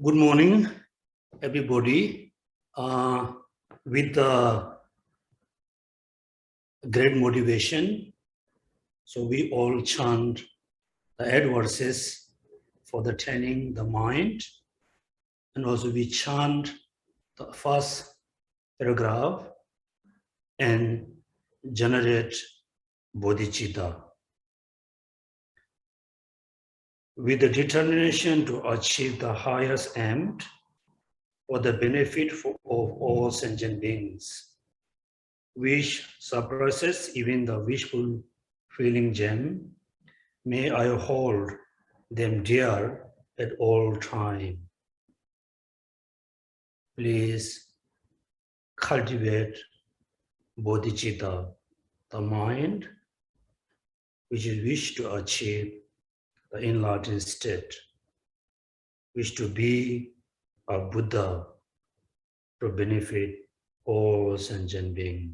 Good morning, everybody. With the great motivation, so we all chant the adverses for the training the mind, and also we chant the first paragraph and generate bodhicitta. With the determination to achieve the highest aim for the benefit of all sentient beings, which suppresses even the wishful feeling gem, may I hold them dear at all time. Please cultivate bodhicitta, the mind which is wish to achieve the enlightened state, wish to be a Buddha to benefit all sentient beings.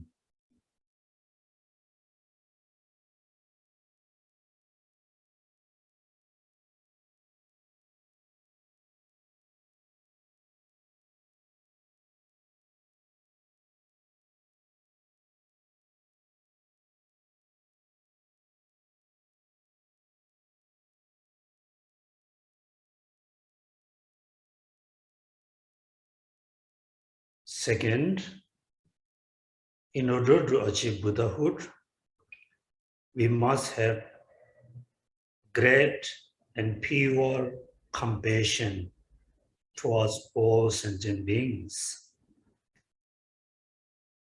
Second, in order to achieve Buddhahood, we must have great and pure compassion towards all sentient beings.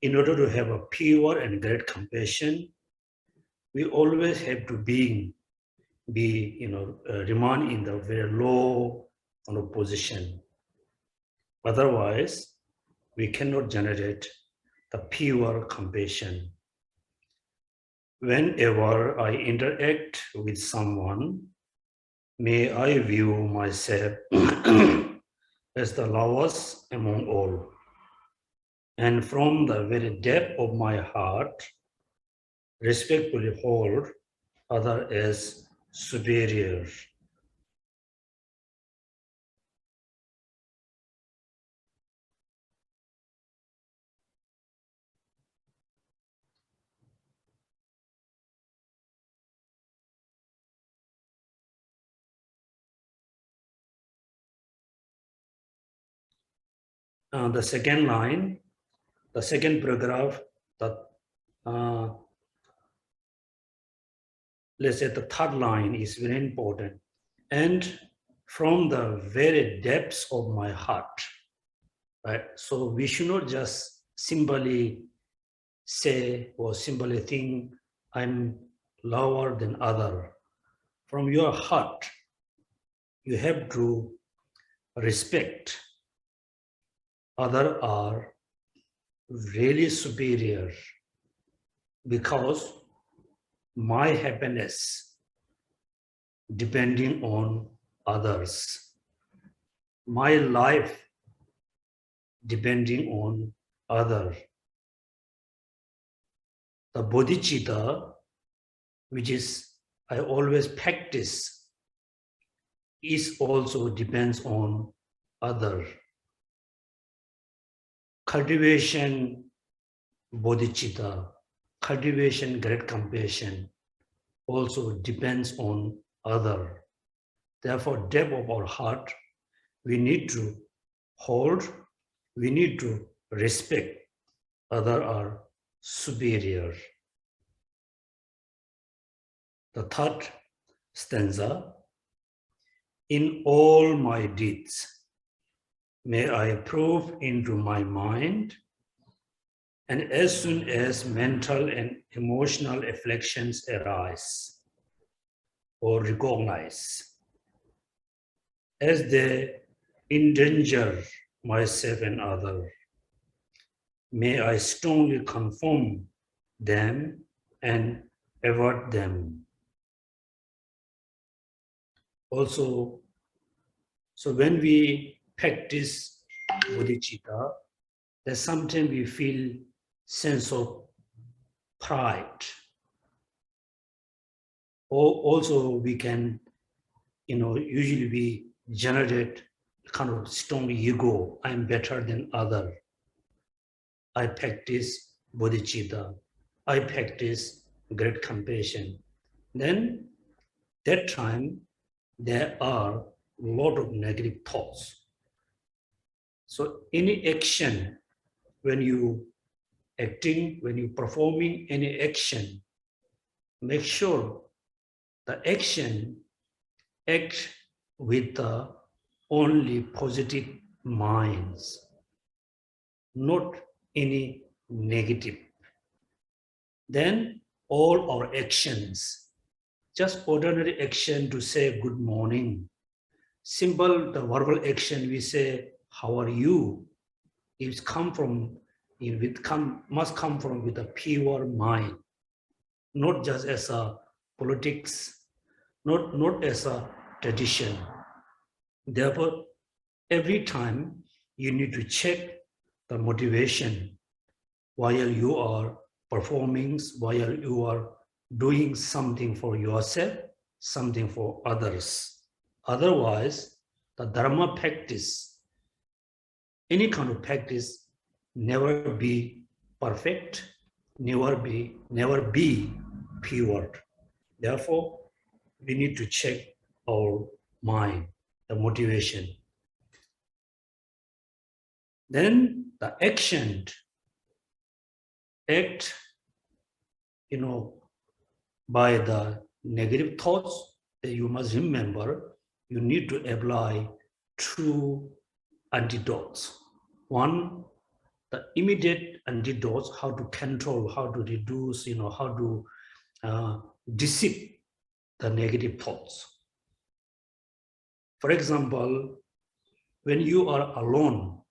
In order to have a pure and great compassion, we always have to remain in the very low position. Otherwise, we cannot generate the pure compassion. Whenever I interact with someone, may I view myself as the lowest among all, and from the very depth of my heart, respectfully hold others as superior. The second line, the second paragraph, let's say the third line is very important. And from the very depths of my heart, right? So we should not just simply say or simply think I'm lower than other. From your heart, you have to respect others are really superior because my happiness depending on others, my life depending on others. The bodhicitta, which is I always practice, is also depends on others. Cultivation bodhicitta, cultivation great compassion also depends on others. Therefore, depth of our heart, we need to hold, we need to respect others are superior. The third stanza, in all my deeds, may I prove into my mind, and as soon as mental and emotional afflictions arise or recognize, as they endanger myself and others, may I strongly confirm them and avert them. Also, so when we practice bodhicitta, that sometimes we feel sense of pride. Or also we can, usually we generate kind of strong ego, I'm better than other. I practice bodhicitta. I practice great compassion. Then that time there are a lot of negative thoughts. So any action, when you acting, when you performing any action, make sure the action act with the only positive minds, not any negative. Then all our actions, just ordinary action to say good morning, simple the verbal action we say how are you, it must come from with a pure mind, not just as a politics, not as a tradition. Therefore, every time you need to check the motivation while you are performing, while you are doing something for yourself, something for others. Otherwise, the Dharma practice, any kind of practice, never be perfect, never be pure. Therefore, we need to check our mind, the motivation. Then the action, act, by the negative thoughts, that you must remember, you need to apply two antidotes. One, the immediate antidotes, how to control, how to reduce, how to deceive the negative thoughts. For example, when you are alone,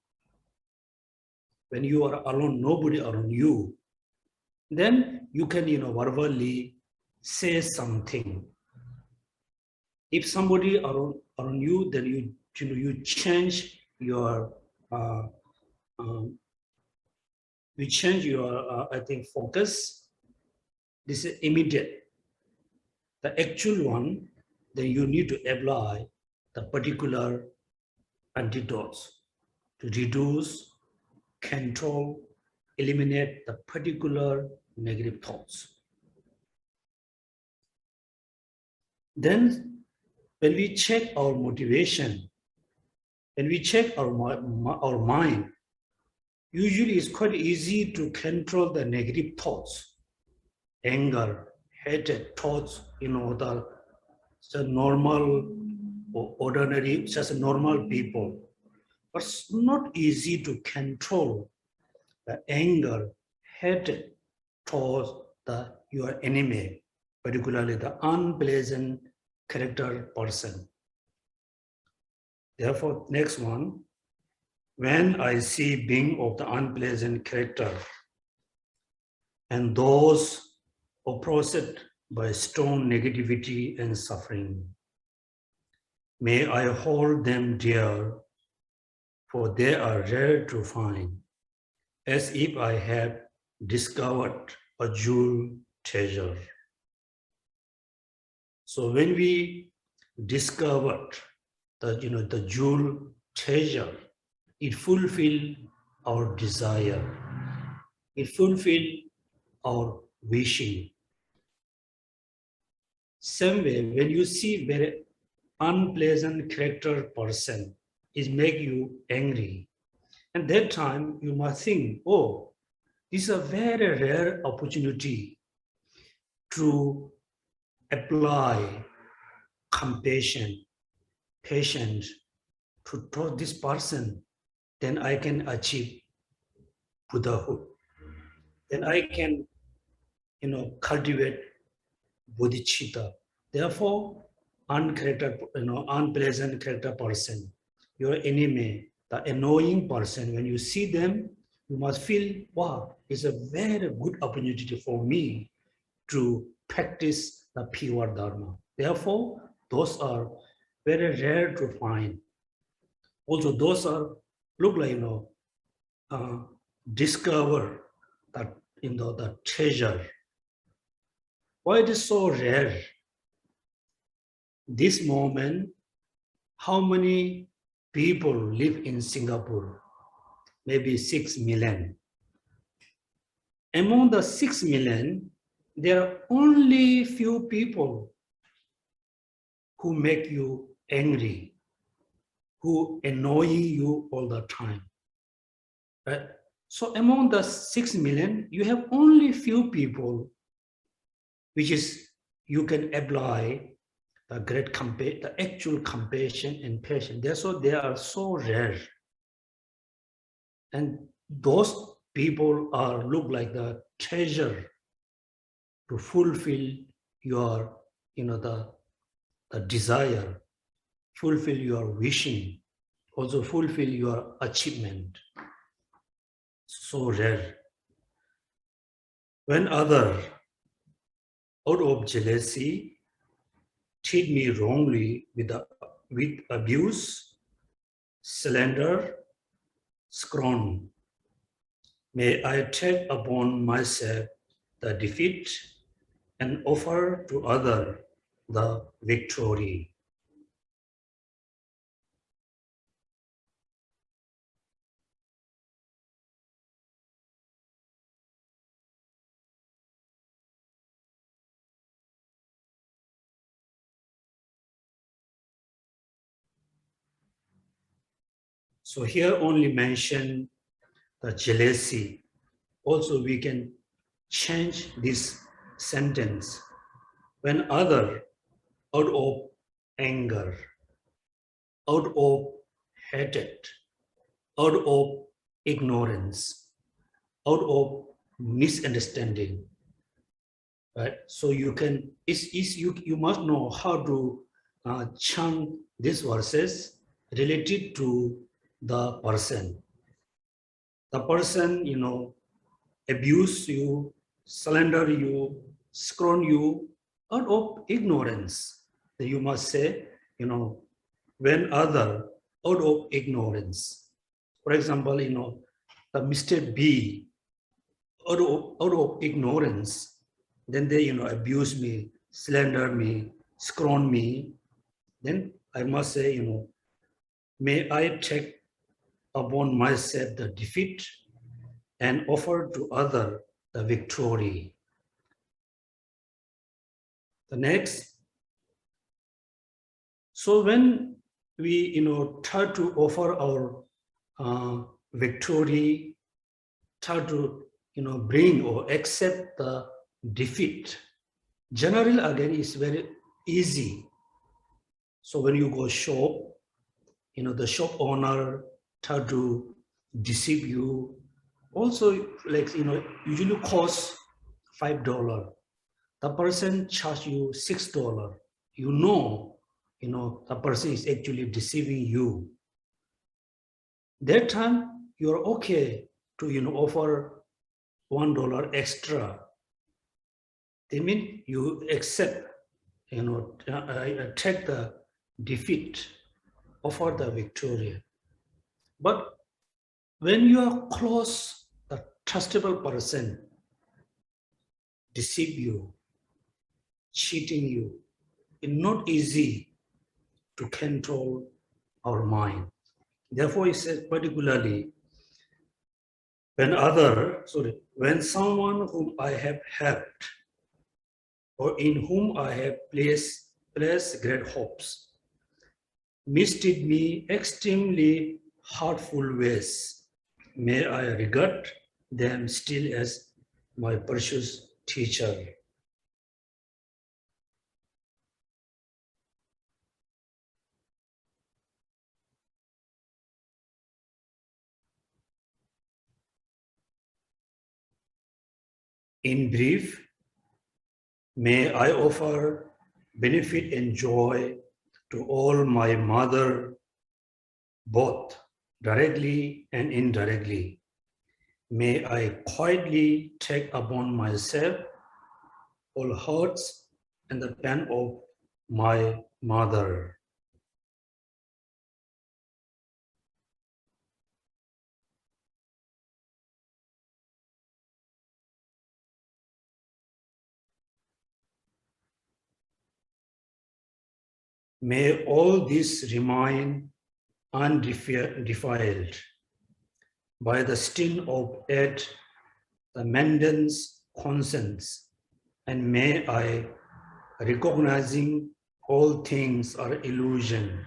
nobody around you, then you can, verbally say something. If somebody around you, then you change your I think focus. This is immediate. The actual one, then you need to apply the particular antidotes to reduce, control, eliminate the particular negative thoughts. Then when we check our motivation, when we check our mind, usually it's quite easy to control the negative thoughts, anger, hatred thoughts, the normal or ordinary, just normal people. But it's not easy to control the anger, hatred towards your enemy, particularly the unpleasant character person. Therefore, next one, when I see being of the unpleasant character and those oppressed by strong negativity and suffering, may I hold them dear, for they are rare to find, as if I had discovered a jewel treasure. So when we discovered the jewel treasure, it fulfills our desire. It fulfills our wishing. Same way, when you see very unpleasant character person, it make you angry. And that time you must think, oh, this is a very rare opportunity to apply compassion, patience to this person. Then I can achieve Buddhahood. Then I can, cultivate bodhicitta. Therefore, unpleasant character person, your enemy, the annoying person, when you see them, you must feel, wow, it's a very good opportunity for me to practice the pure Dharma. Therefore, those are very rare to find. Also, those are, look like, discover that, the treasure. Why it is so rare? This moment, how many people live in Singapore, maybe 6 million. Among the 6 million, there are only few people who make you angry, who annoy you all the time. Right? So among the 6 million, you have only few people, which is you can apply the actual compassion and patience. Therefore, they are so rare. And those people look like the treasure to fulfill your, the desire, fulfill your wishing, also fulfill your achievement. So rare. When others, out of jealousy, treat me wrongly with abuse, slander, scorn, may I take upon myself the defeat and offer to others the victory. So here only mention the jealousy. Also we can change this sentence. When other, out of anger, out of hatred, out of ignorance, out of misunderstanding, right? So you can, you must know how to chant these verses related to the person. The person, abuse you, slander you, scorn you, out of ignorance. You must say, when other, out of ignorance. For example, the Mr. B, out of ignorance, then they, abuse me, slander me, scorn me. Then I must say, may I take upon myself the defeat and offer to other the victory. The next, so when we, try to offer our victory, try to, bring or accept the defeat, generally again is very easy. So when you go shop, the shop owner try to deceive you. Also, like, usually costs $5. The person charge you $6. The person is actually deceiving you. That time you're okay to, offer $1 extra. They mean you accept, take the defeat, offer the victory. But when you are close, the trustable person deceive you, cheating you, it's not easy to control our mind. Therefore, he says particularly, when someone whom I have helped or in whom I have placed great hopes, mistreat me extremely hurtful ways, may I regard them still as my precious teacher. In brief, may I offer benefit and joy to all my mother, both directly and indirectly. May I quietly take upon myself all hurts and the pain of my mother. May all this remain undefiled by the stain of it, the Mandan's conscience, and may I, recognizing all things are illusion,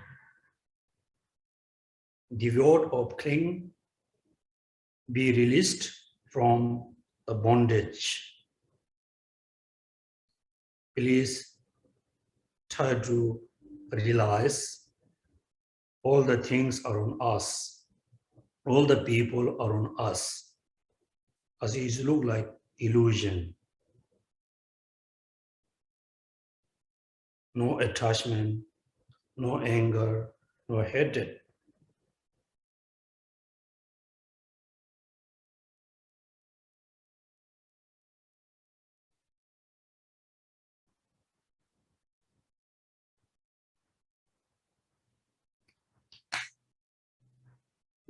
devoid of cling, be released from the bondage. Please try to realize all the things are on us, all the people are on us, as it looks like illusion. No attachment, no anger, no hatred.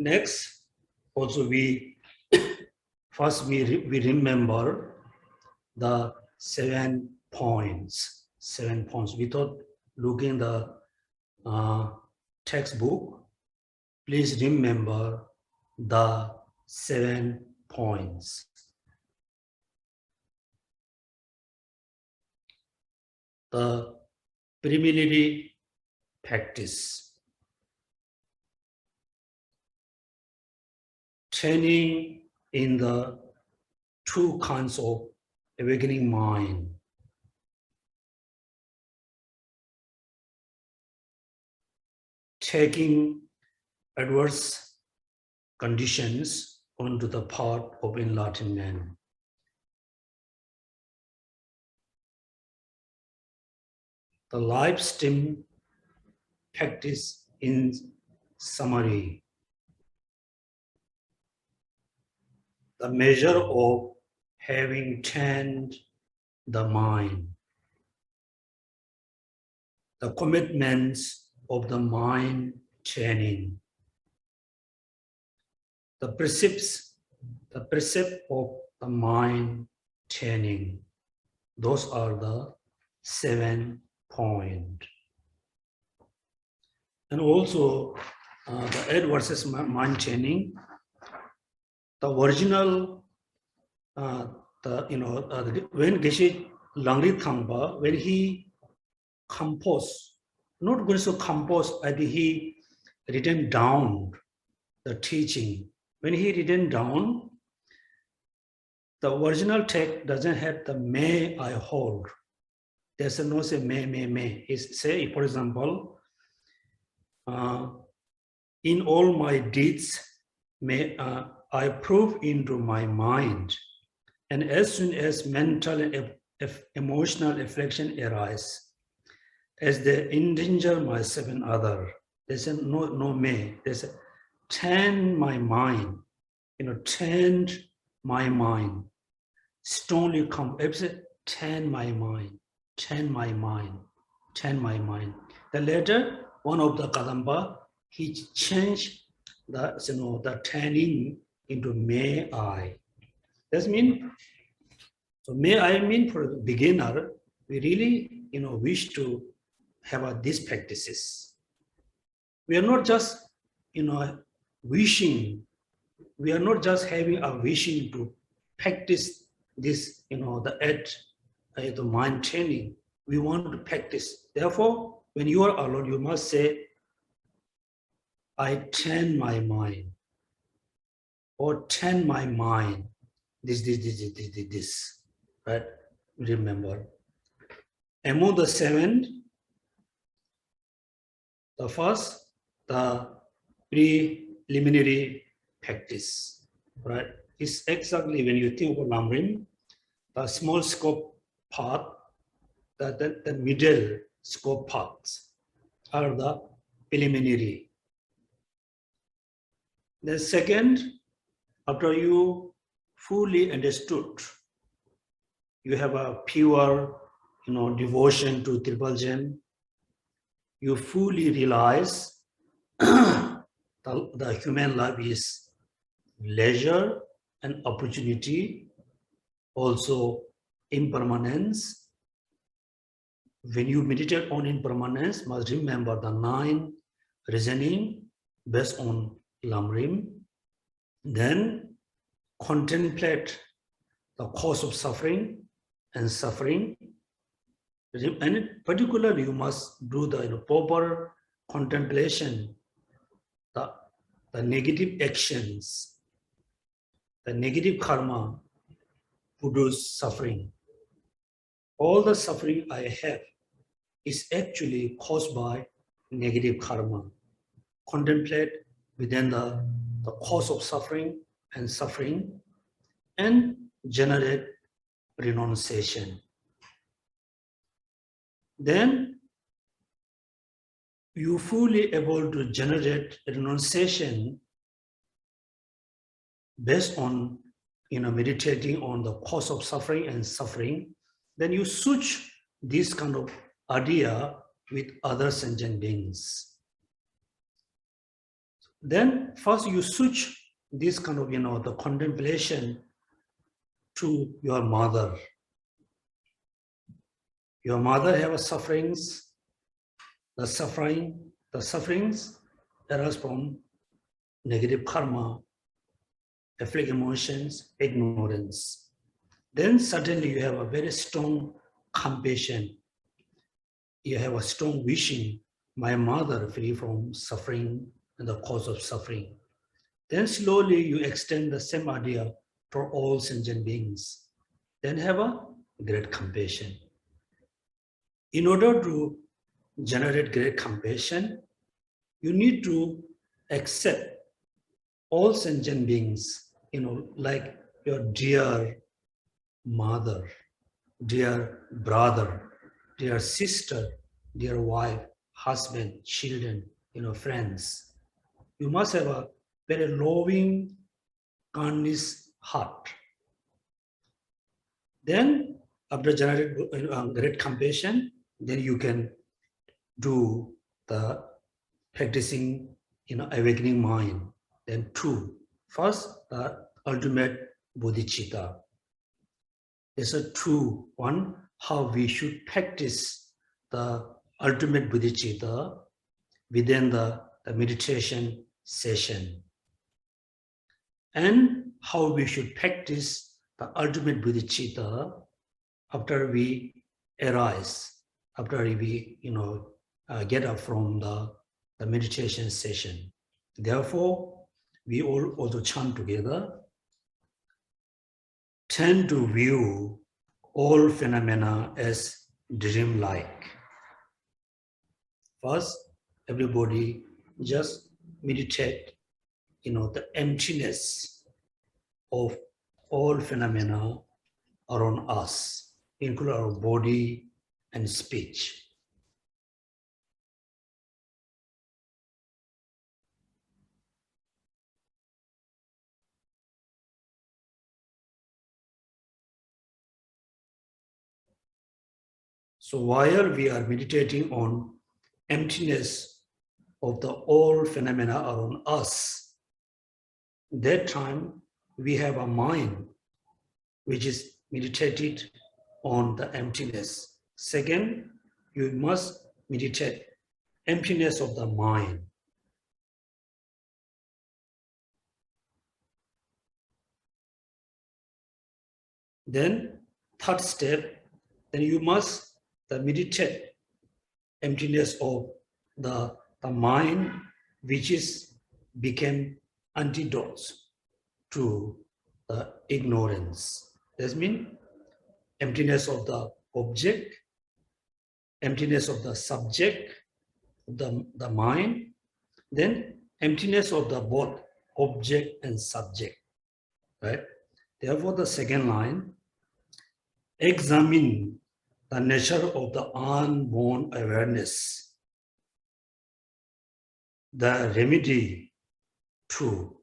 Next, also we remember the 7 points. 7 points. Without looking the textbook, please remember the 7 points. The preliminary practice. Training in the 2 kinds of awakening mind. Taking adverse conditions onto the path of enlightenment. The life stream practice in summary. The measure of having trained the mind. The commitments of the mind training. The precepts of the mind training. Those are the 7 points. And also the adverse mind training. The original, when Geshe Langri Thangpa, when he composed, not going to compose, I think he written down the teaching. When he written down, the original text doesn't have the may I hold. There's no say may. It's say, for example, in all my deeds, may I prove into my mind, and as soon as mental and emotional affliction arise, as they endanger myself and other, there's a no may. There's a train my mind, trained my mind. Strongly come, train my mind, train my mind, train my mind. The later one of the Kadamba, he changed the training into may I. That means, so may I mean for the beginner, we really wish to have these practices. We are not just wishing, we are not just having a wishing to practice this, the mind training. We want to practice. Therefore, when you are alone, you must say, I train my mind, or train my mind, this, right? Remember. Among the 7, the first, the preliminary practice, right? It's exactly when you think about Lamrim, the small scope path, the middle scope paths are the preliminary. The second, after you fully understood, you have a pure, devotion to Triple Gem, you fully realize the human life is leisure and opportunity, also impermanence. When you meditate on impermanence, must remember the 9 reasoning based on Lamrim. Then contemplate the cause of suffering and suffering. And particularly, you must do the proper contemplation, the negative actions, the negative karma produce suffering. All the suffering I have is actually caused by negative karma. Contemplate within the cause of suffering and generate renunciation. Then you fully able to generate renunciation based on meditating on the cause of suffering and suffering. Then you switch this kind of idea with other sentient beings. Then first you switch this kind of the contemplation to your mother. Your mother have sufferings. The sufferings arise from negative karma, afflict emotions, ignorance. Then suddenly you have a very strong compassion. You have a strong wishing, my mother free from suffering and the cause of suffering. Then slowly you extend the same idea for all sentient beings. Then have a great compassion. In order to generate great compassion, you need to accept all sentient beings, like your dear mother, dear brother, dear sister, dear wife, husband, children, friends. You must have a very loving, kindness heart. Then, after generating great compassion, then you can do the practicing, awakening mind. Then two, first, the ultimate bodhicitta. There's a two, one, how we should practice the ultimate bodhicitta within the meditation session. And how we should practice the ultimate bodhicitta after we arise, after we get up from the meditation session. Therefore, we all also chant together, tend to view all phenomena as dream-like. First, everybody just meditate, the emptiness of all phenomena around us, including our body and speech. So while we are meditating on emptiness of the all phenomena around us, that time we have a mind which is meditated on the emptiness. Second, you must meditate emptiness of the mind. Then third step, then you must meditate emptiness of the mind, which is became antidotes to the ignorance. That means emptiness of the object, emptiness of the subject, the mind, then emptiness of the both object and subject, right? Therefore, the second line, examine the nature of the unborn awareness. The remedy to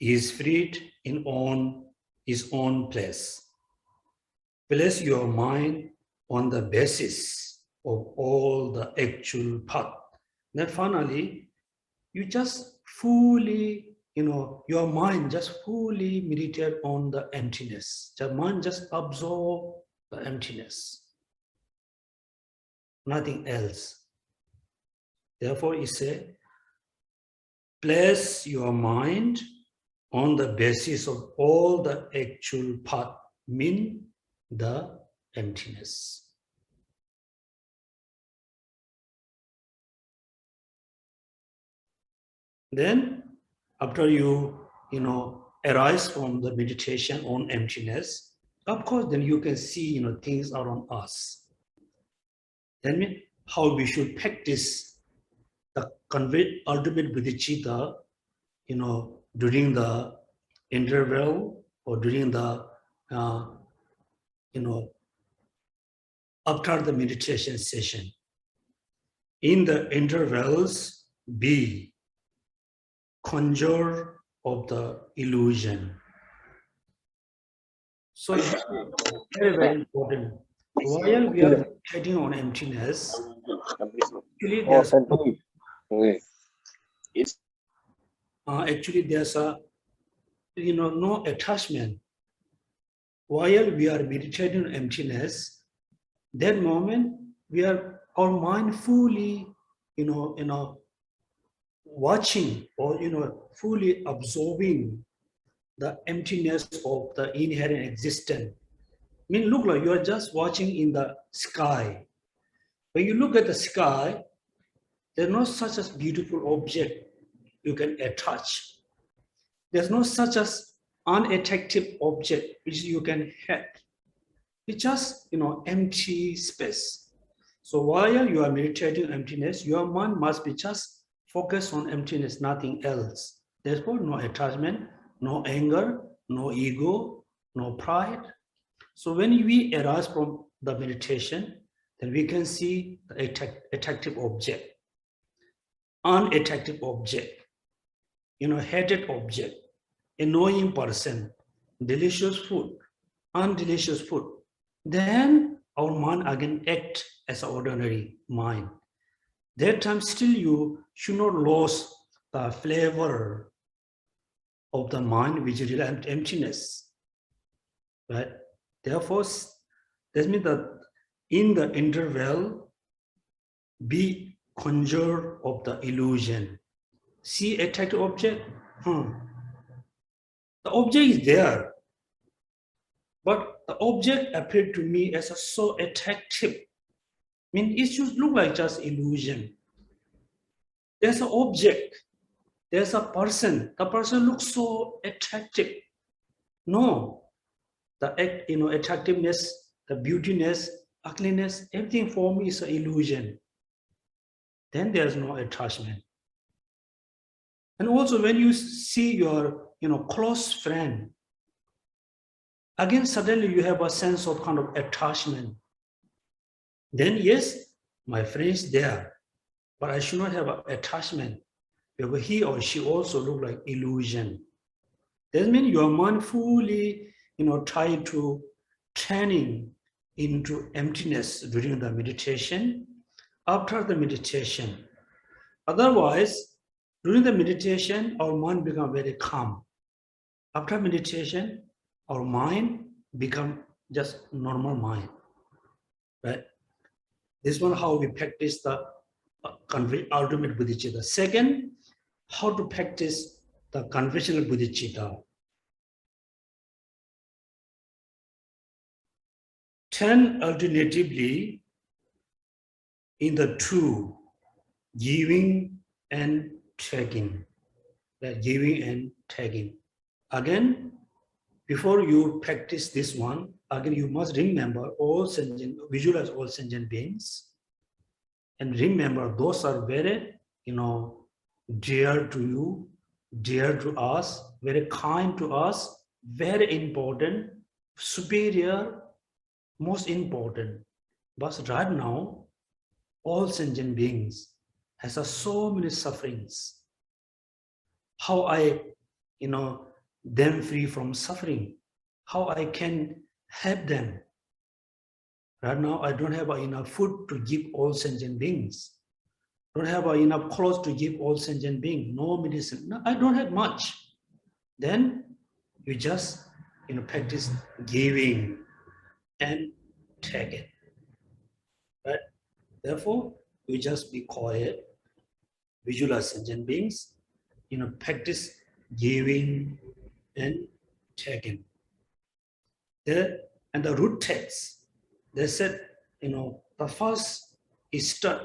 is freed in his own place. Place your mind on the basis of all the actual path. Then finally, you just fully, your mind just fully meditate on the emptiness. The mind just absorb the emptiness. Nothing else. Therefore, he said, place your mind on the basis of all the actual path, mean the emptiness. Then, after you arise from the meditation on emptiness, of course, then you can see, things around us. That means how we should practice the ultimate bodhicitta, during the interval or during the, after the meditation session. In the intervals, be conjure of the illusion. So it's very, very important. While we are meditating on emptiness, actually there's a no attachment. While we are meditating on emptiness, that moment our mind fully watching or fully absorbing the emptiness of the inherent existence. I mean, look like you are just watching in the sky. When you look at the sky, there's no such a beautiful object you can attach. There's no such as unattractive object which you can have. It's just empty space. So while you are meditating emptiness, your mind must be just focused on emptiness, nothing else. Therefore, no attachment, no anger, no ego, no pride. So when we arise from the meditation, then we can see the attractive object, unattractive object, hated object, annoying person, delicious food, undelicious food. Then our mind again act as an ordinary mind. That time still you should not lose the flavor of the mind, which is emptiness. Right? Therefore, that means that in the interval, be conjure of the illusion. See attractive object? The object is there, but the object appeared to me as so attractive. I mean, it should look like just illusion. There's an object, there's a person. The person looks so attractive. No, the attractiveness, the beautiness, ugliness, everything for me is an illusion. Then there's no attachment. And also when you see your close friend, again suddenly you have a sense of kind of attachment. Then yes, my friend is there, but I should not have an attachment because he or she also look like illusion. That means your mind fully tied to training into emptiness during the meditation, after the meditation. Otherwise, during the meditation, our mind becomes very calm. After meditation, our mind becomes just normal mind. Right? This one how we practice the ultimate bodhicitta. Second, how to practice the conventional bodhicitta. 10 alternatively in the two, giving and taking. Giving and taking. Again, before you practice this one, again you must remember all sentient, visualize all sentient beings, and remember those are very, dear to you, dear to us, very kind to us, very important, superior, most important. But right now, all sentient beings has so many sufferings. How I, them free from suffering, how I can help them. Right now, I don't have enough food to give all sentient beings. Don't have enough clothes to give all sentient beings. No medicine. No, I don't have much. Then you just practice giving and taking. Right? Therefore, you just be quiet, visualize sentient beings, practice giving and taking. And the root text, they said, the first is start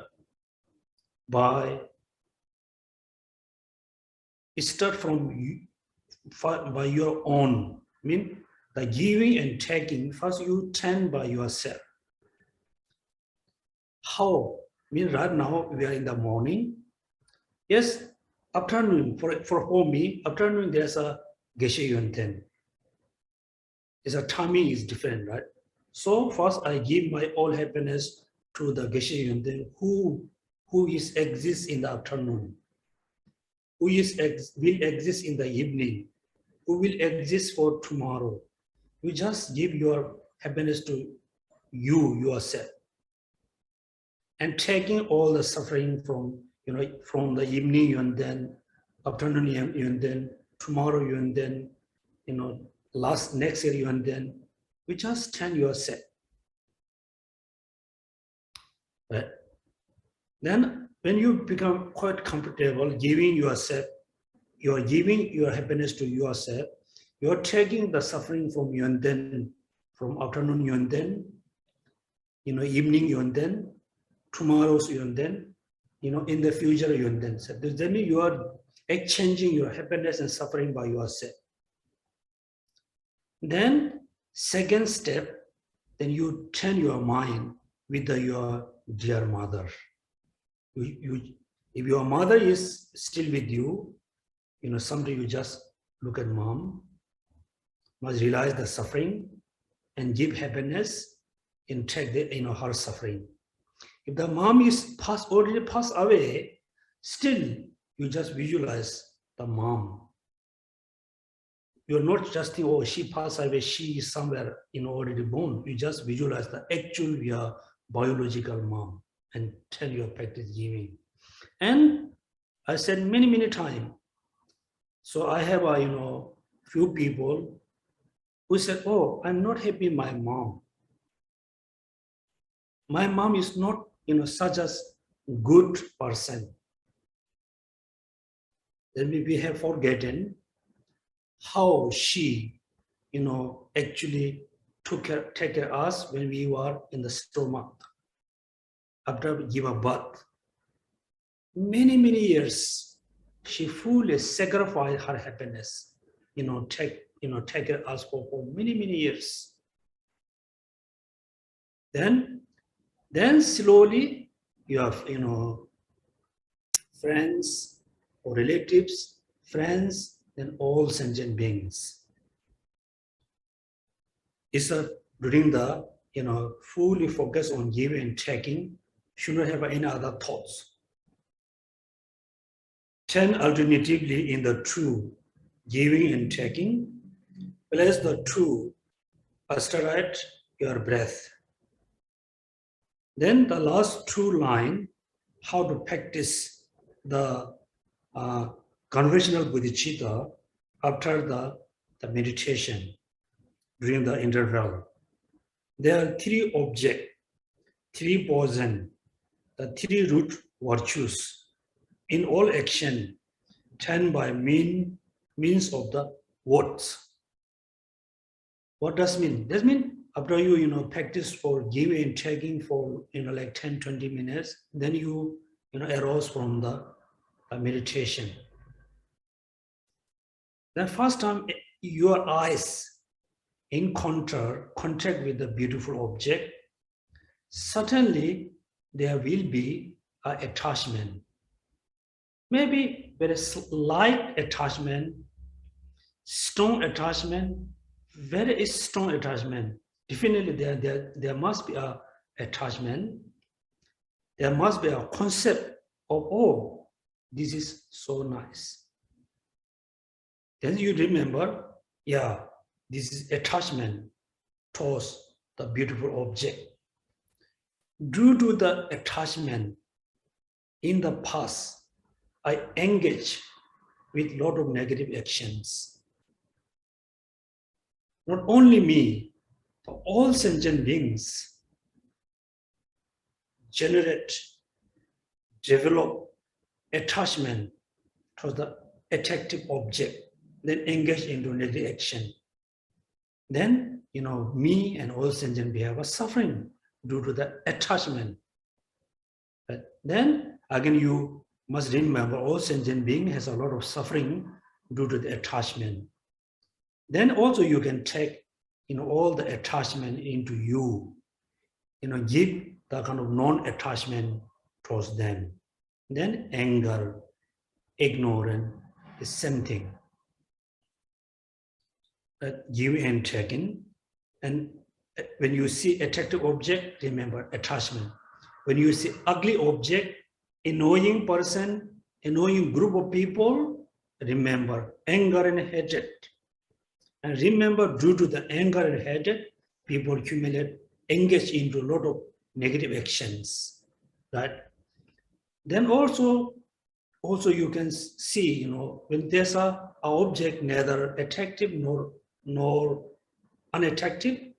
by your own. Mean the giving and taking, first you tend by yourself. How? Mean right now we are in the morning. Yes, afternoon, for me, afternoon there's a Geshe Yonten. It's a timing is different, right? So first I give my all happiness to the Geshe Yonten who exists in the afternoon, who will exist in the evening, who will exist for tomorrow. You just give your happiness to yourself. And taking all the suffering from the evening Yonten, afternoon Yonten, tomorrow Yonten, next year Yonten, we just tend yourself. Right? Then when you become quite comfortable giving yourself, you are giving your happiness to yourself, you are taking the suffering from Yonten, from afternoon Yonten, evening Yonten, tomorrow's Yonten, in the future Yonten. So then you are exchanging your happiness and suffering by yourself. Then second step, then you turn your mind with your dear mother. If your mother is still with you, someday you just look at mom, must realize the suffering and give happiness and take her suffering. If the mom is already passed away, still you just visualize the mom. You're not just thinking, oh, she passed away, she is somewhere already born. You just visualize the actual your biological mom and tell your practice giving. And I said many times. So I have few people who said, oh, I'm not happy with my mom. My mom is not such a good person. Then we have forgotten how she, actually take care of us when we were in the stomach after we give a birth. Many years, she fully sacrificed her happiness, take care of us for many years. Then slowly you have, friends or relatives, friends, and all sentient beings. It's during the, fully focus on giving and taking, should not have any other thoughts. Turn alternatively in the true giving and taking, place the true astrate your breath. Then the last true line, how to practice the conventional bodhicitta after the meditation during the interval. There are three objects, three portions, the three root virtues in all action, turned by means of the words. What does mean? Does mean after you practice for giving and taking for like 10-20 minutes, then you arouse from the meditation. The first time your eyes encounter contact with the beautiful object, certainly there will be an attachment. Maybe very slight attachment, strong attachment, very strong attachment. Definitely there must be an attachment. There must be a concept of, oh, this is so nice. Then you remember, yeah, this is attachment towards the beautiful object. Due to the attachment in the past, I engage with a lot of negative actions. Not only me, but all sentient beings develop attachment towards the attractive object, then engage into negative action. Then, me and all sentient beings are suffering due to the attachment. But then, again, you must remember all sentient being has a lot of suffering due to the attachment. Then also you can take, all the attachment into you, give the kind of non-attachment towards them. Then anger, ignorance, the same thing. Give and taking. And when you see attractive object, remember attachment. When you see ugly object, annoying person, annoying group of people, remember anger and hatred. And remember, due to the anger and hatred, people engage into a lot of negative actions, right? Then also you can see, when there's an object neither attractive nor unattractive,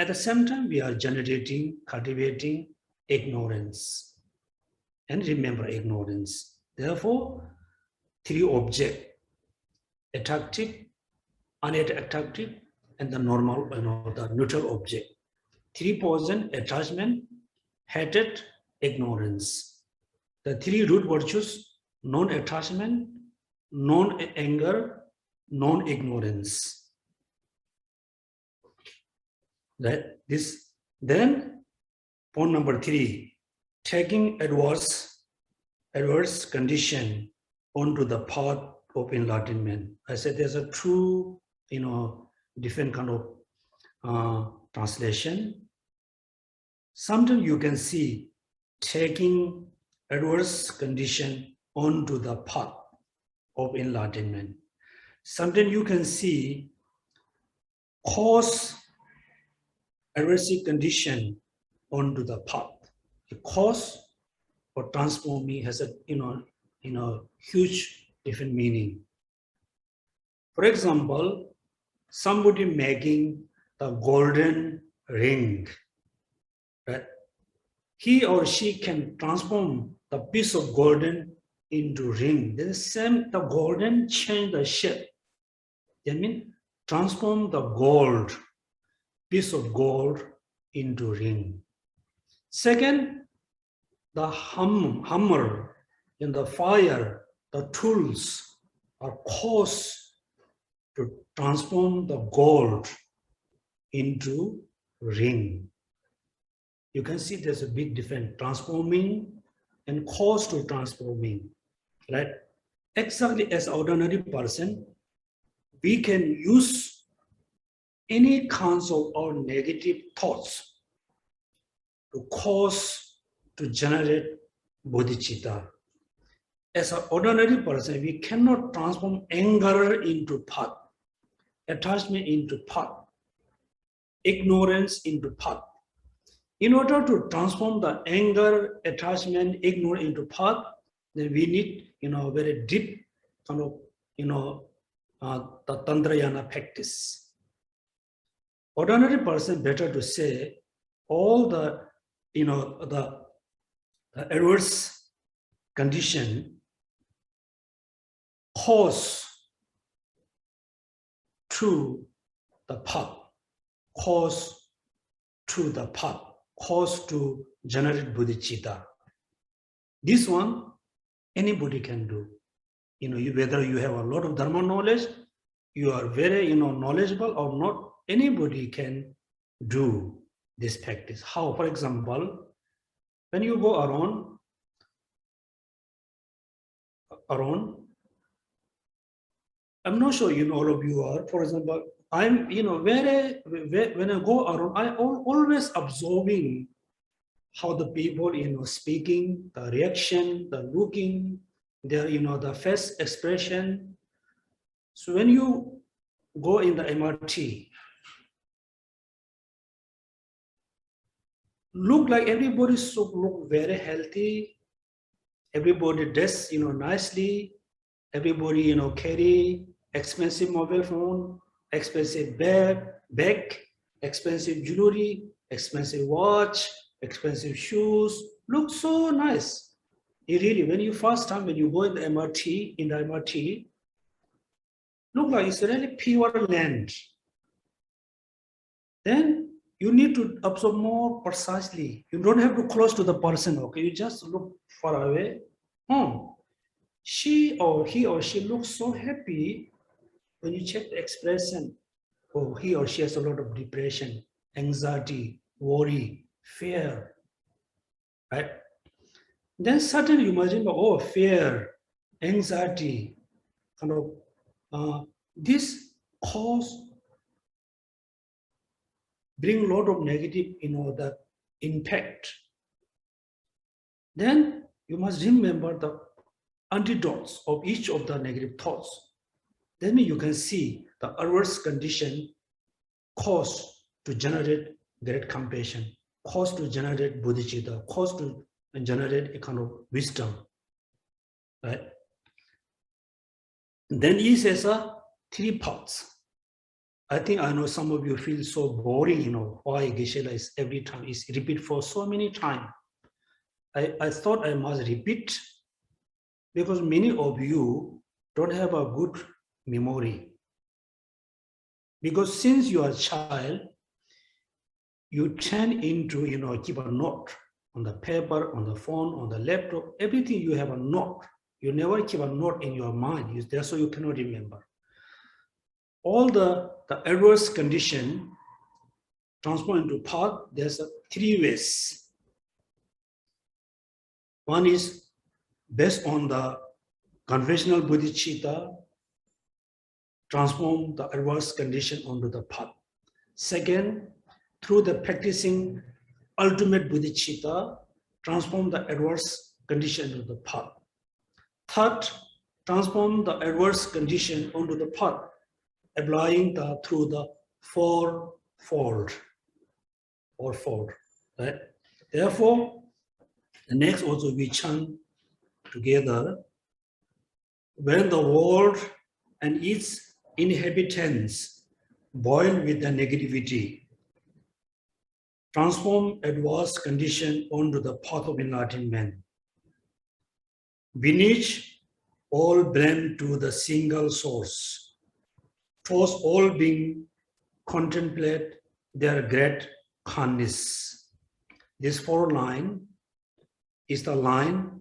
at the same time we are cultivating ignorance. And remember ignorance. Therefore, three objects: attractive, unattractive, and the normal, the neutral object. 3 poison: attachment, hatred, ignorance. The 3 root virtues: non-attachment, non-anger, non-ignorance. Then point number 3, taking adverse condition onto the path of enlightenment. I said there's a two, different kind of translation. Sometimes you can see taking adverse condition onto the path of enlightenment. Sometimes you can see cause adverse condition onto the path. The cause or transforming has a huge different meaning. For example, somebody making the golden ring, right? He or she can transform the piece of golden into ring. The golden change the shape. That means transform the piece of gold into ring. Second, the hammer in the fire, the tools are caused to transform the gold into ring. You can see there's a big difference, transforming and cause to transforming, right? Exactly as ordinary person, we can use any kinds of our negative thoughts to cause to generate bodhicitta. As an ordinary person, we cannot transform anger into path, attachment into path, ignorance into path. In order to transform the anger, attachment, ignorance into path, then we need, very deep kind of, the Tantrayana practice. Ordinary person, better to say, all the, the adverse condition cause to the path, cause to the path, cause to generate bodhicitta. This one, anybody can do. Whether you have a lot of dharma knowledge, you are very, knowledgeable or not, anybody can do this practice. How? For example, when you go around, I'm not sure, all of you are, for example, I'm, when I go around, I always observing how the people, speaking, the reaction, the looking, their, the face expression. So when you go in the MRT, look like everybody should look very healthy, everybody dress, nicely, everybody, carry expensive mobile phone, expensive bag, expensive jewelry, expensive watch, expensive shoes, look so nice. really, when you first time, when you go in the MRT, look like it's really pure land. Then you need to observe more precisely. You don't have to close to the person, okay? You just look far away. He or she looks so happy when you check the expression. Oh, he or she has a lot of depression, anxiety, worry, fear, right? Then suddenly you imagine, oh, fear, anxiety, kind of, this cause bring a lot of negative, the impact. Then you must remember the antidotes of each of the negative thoughts. Then you can see the adverse condition cause to generate great compassion, cause to generate bodhicitta, cause to generate a kind of wisdom, right? Then he says 3 parts. I think I know some of you feel so boring, why Geshe is every time is repeat for so many times. I thought I must repeat because many of you don't have a good memory. Because since you are a child, you turn into, keep a note on the paper, on the phone, on the laptop, everything you have a note. You never keep a note in your mind, so you cannot remember. All the adverse condition transform into path. There's 3 ways. One is based on the conventional bodhicitta, transform the adverse condition onto the path. Second, through the practicing ultimate bodhicitta, transform the adverse condition into the path. Third, transform the adverse condition onto the path, applying through the fourfold, right? Therefore, the next also we chant together. When the world and its inhabitants boil with the negativity, transform adverse condition onto the path of enlightenment. Beneath all blend to the single source. Towards all being contemplate their great kindness. This 4 line is the line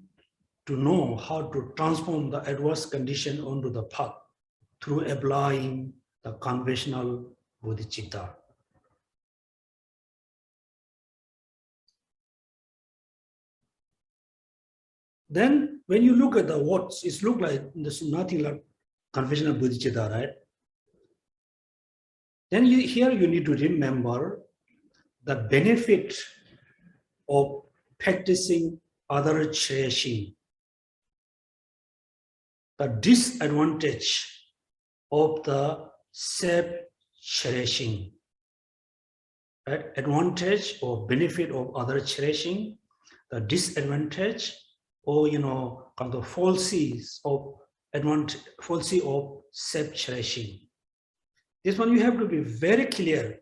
to know how to transform the adverse condition onto the path through applying the conventional bodhicitta. Then when you look at the words, it looks like there's nothing like conventional bodhicitta, right? Then here you need to remember the benefit of practicing other cherishing, the disadvantage of the self-cherishing, right? Advantage or benefit of other cherishing, the disadvantage or kind of falsies of self-cherishing. This one you have to be very clear.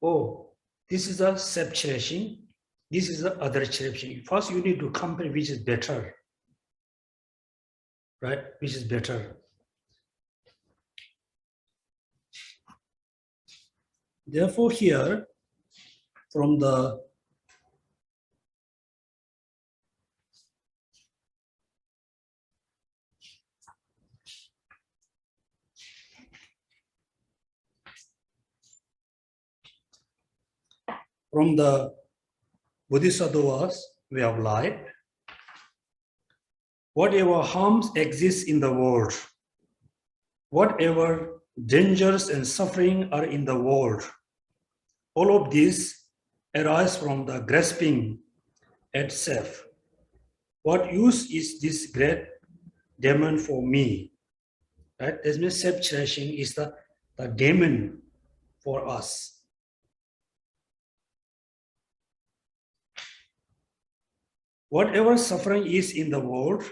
Oh, this is a self-cherishing. This is the other cherishing. First, you need to compare which is better, right? Which is better. Therefore, here from the Bodhisattva's way of life, whatever harms exist in the world, whatever dangers and suffering are in the world, all of these arise from the grasping at self. What use is this great demon for me? Right? That means self-cherishing is the demon for us. Whatever suffering is in the world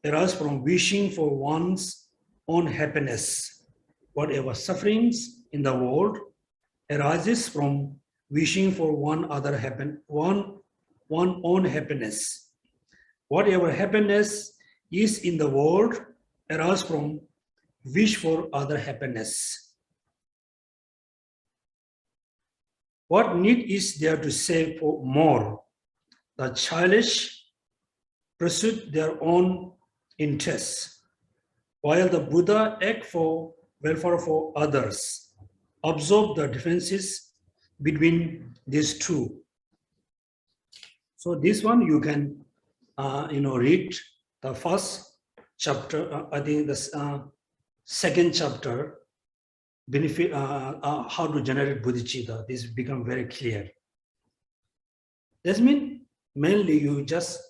arises from wishing for one's own happiness. Whatever sufferings in the world arises from wishing for one own happiness. whatever happiness is in the world arises from wish for other happiness. What need is there to say for more? The childish pursue their own interests, while the Buddha act for welfare for others. Observe the differences between these two. So this one you can, read the first chapter. I think the second chapter, benefit how to generate bodhicitta. This become very clear. That means mainly you just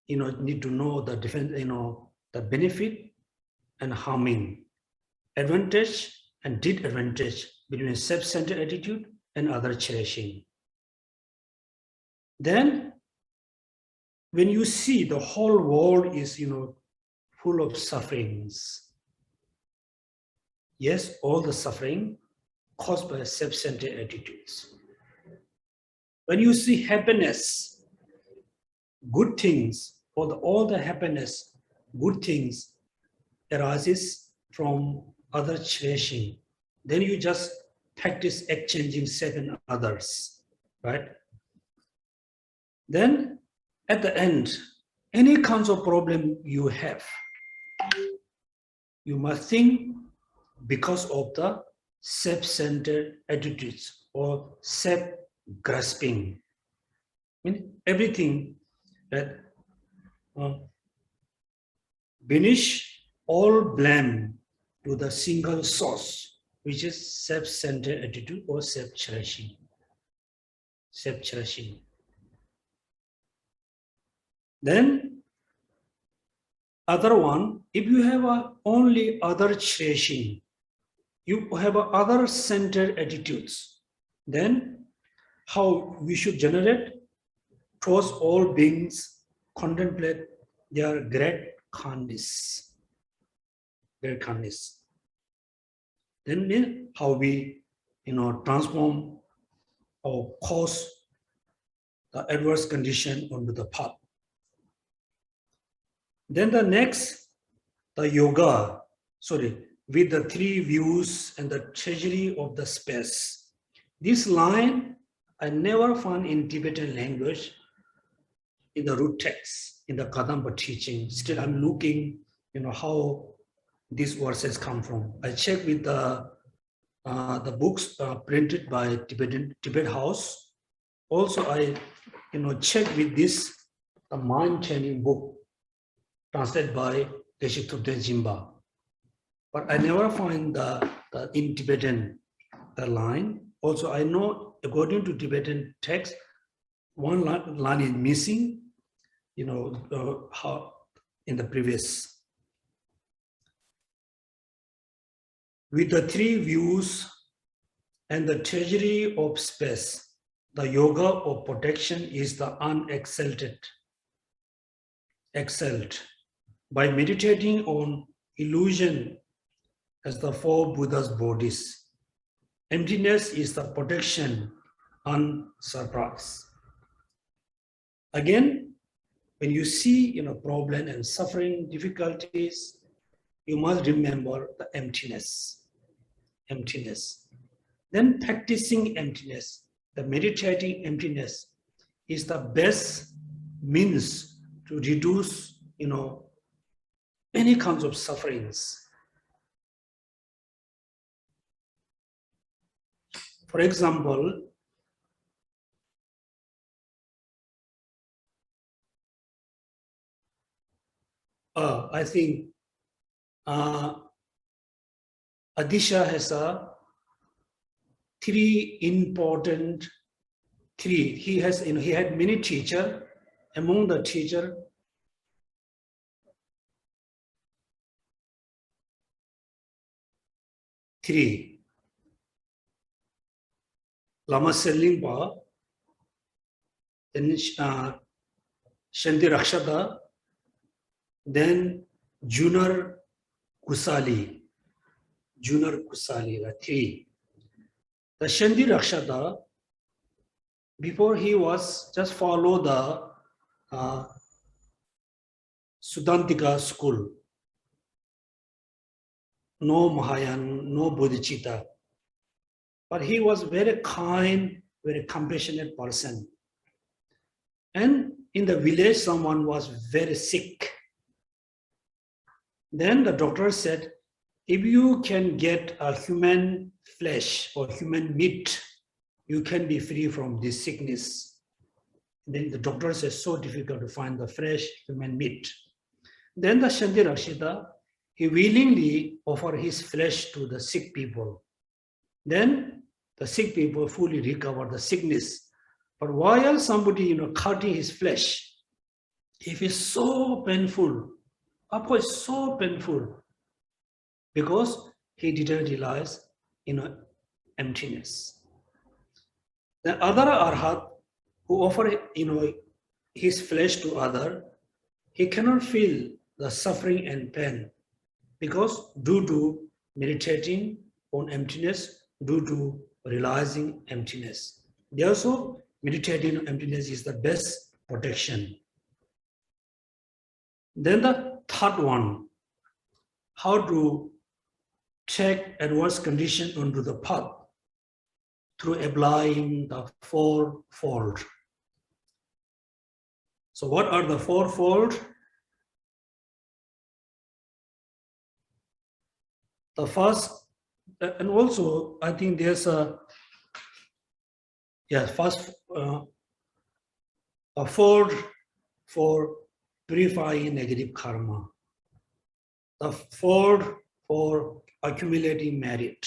need to know the different, the benefit and harming, advantage and disadvantage between self-centered attitude and other cherishing. Then, when you see the whole world is, full of sufferings, yes, all the suffering caused by self-centered attitudes. When you see happiness, good things, all the happiness, good things arises from other cherishing, then you just practice exchanging self and others, right? Then at the end, any kinds of problem you have, you must think because of the self-centered attitudes or self-grasping. I mean, everything that banish all blame to the single source, which is self-centered attitude or self-cherishing. Self-cherishing. Then, other one, if you have only other cherishing, you have other centered attitudes, then how we should generate towards all beings, contemplate their great kindness. Great kindness. Then how we transform or cause the adverse condition onto the path. Then the next, the yoga, with the three views and the treasury of the space. This line I never found in Tibetan language in the root text, in the Kadamba teaching. Still I'm looking, how these verses come from. I checked with the books printed by Tibet House. Also I, checked with this, the mind training book translated by Geshe Lobsang. But I never find the in Tibetan the line. Also, I know according to Tibetan text, one line is missing. How in the previous. With the three views and the treasury of space, the yoga of protection is the unexalted. Excelled. By meditating on illusion as the four Buddha's bodies, emptiness is the protection unsurpassed. Again, when you see problem and suffering, difficulties, you must remember the emptiness. Emptiness. Then practicing emptiness, the meditating emptiness is the best means to reduce, any kinds of sufferings. For example, I think Adisha has three important. He had many teachers. Among the teacher, three. Lama Selingpa, then Shanti Rakshata, then Junar Kusali. Junar Kusali, the three. The Shanti Rakshata, before he was just follow the Sudantika school. No Mahayana, no Bodhicitta. But he was very kind, very compassionate person. And in the village, someone was very sick. Then the doctor said, if you can get a human flesh or human meat, you can be free from this sickness. Then the doctor said, so difficult to find the fresh human meat. Then the Shanti Rakshita, he willingly offered his flesh to the sick people. Then the sick people fully recovered the sickness. But while somebody, cutting his flesh, it is so painful. Of course, so painful, because he didn't realize, emptiness. The other arhat who offered, his flesh to other, he cannot feel the suffering and pain, because due to meditating on emptiness, due to realizing emptiness. Therefore, meditating on emptiness is the best protection. Then the third one, how to check adverse condition onto the path through applying the fourfold. So what are the fourfold? The first, and also I think there's a fold for purifying negative karma. The fold for accumulating merit.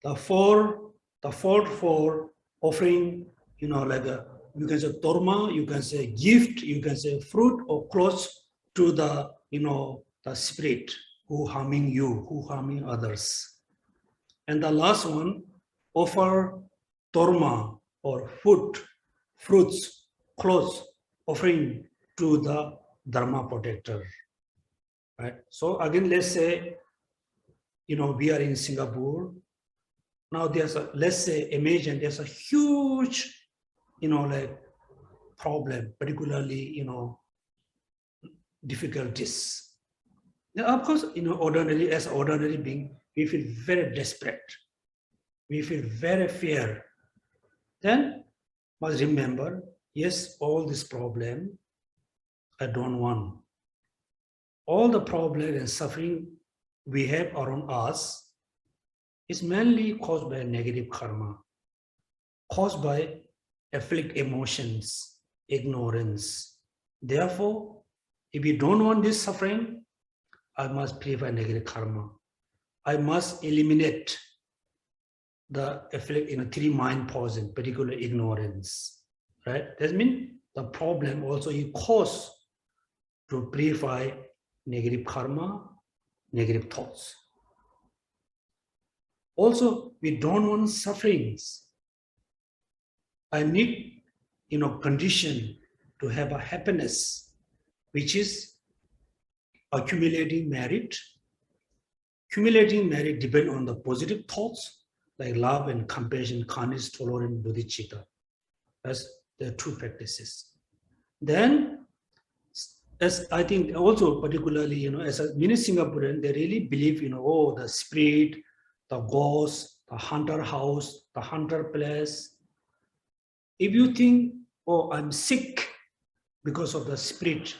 The fold for offering, you can say dharma, you can say gift, you can say fruit or clothes to the, the spirit who harming you, who harming others. And the last one, offer dharma or food, fruits, clothes, offering to the dharma protector. Right? So again, let's say, we are in Singapore. Now let's say, imagine there's a huge, problem, particularly, difficulties. Now, of course, as ordinary being, we feel very desperate. We feel very fear. Then must remember, yes, all this problem, I don't want. All the problem and suffering we have around us is mainly caused by negative karma, caused by afflict emotions, ignorance. Therefore, if you don't want this suffering, I must purify negative karma. I must eliminate the afflict three mind poison, particularly ignorance. Right? That means the problem also you cause to purify negative karma, negative thoughts. Also, we don't want sufferings. I need, condition to have a happiness, which is accumulating merit. Accumulating merit depends on the positive thoughts like love and compassion, kindness, tolerance, bodhicitta. That's the two practices. Then, as I think also particularly, as a many Singaporean, they really believe, the spirit, the ghost, the hunter house, the hunter place. If you think, I'm sick because of the spirit,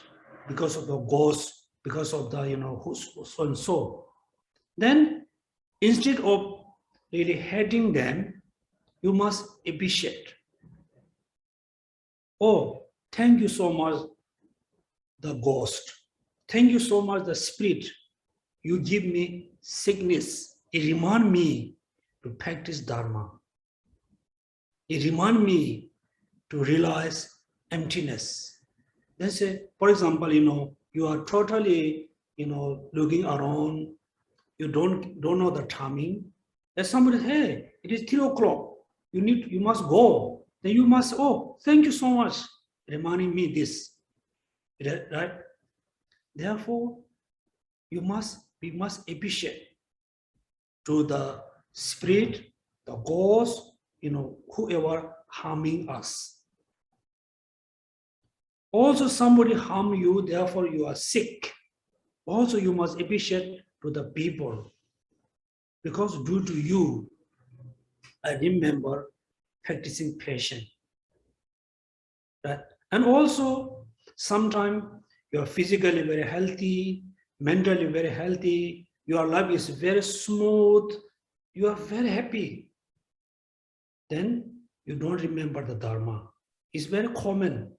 because of the ghost, because of the, so and so, then instead of really hating them, you must appreciate. Oh, thank you so much, the ghost. Thank you so much, the spirit. You give me sickness. It reminds me to practice dharma. It reminds me to realize emptiness. Let's say, for example, you are totally, looking around. You don't know the timing. If somebody, hey, it is 3 o'clock. You must go. Then you must, thank you so much, reminding me this. Right? Therefore, we must appreciate to the spirit, the ghost, whoever harming us. Also somebody harm you, therefore you are sick. Also you must appreciate to the people. Because due to you, I remember practicing patience. Right? And also, sometimes you are physically very healthy, mentally very healthy, your life is very smooth, you are very happy. Then you don't remember the Dharma. It's very common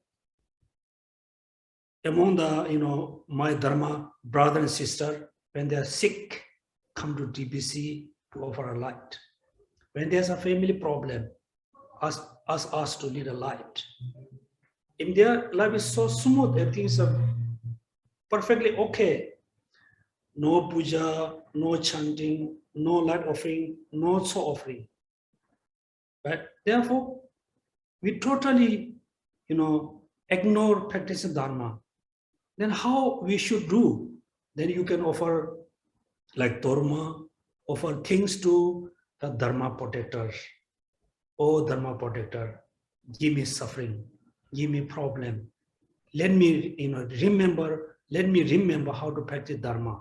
among the, my Dharma brother and sister, when they are sick, come to DBC to offer a light. When there's a family problem, ask to lead a light. In their life is so smooth, things are perfectly okay. No puja, no chanting, no light offering, no so offering. Right? Therefore, we totally, ignore practicing Dharma. Then how we should do? Then you can offer like Dharma, offer things to the Dharma protector. Oh, Dharma protector, give me suffering, give me problem. Let me, remember how to practice Dharma.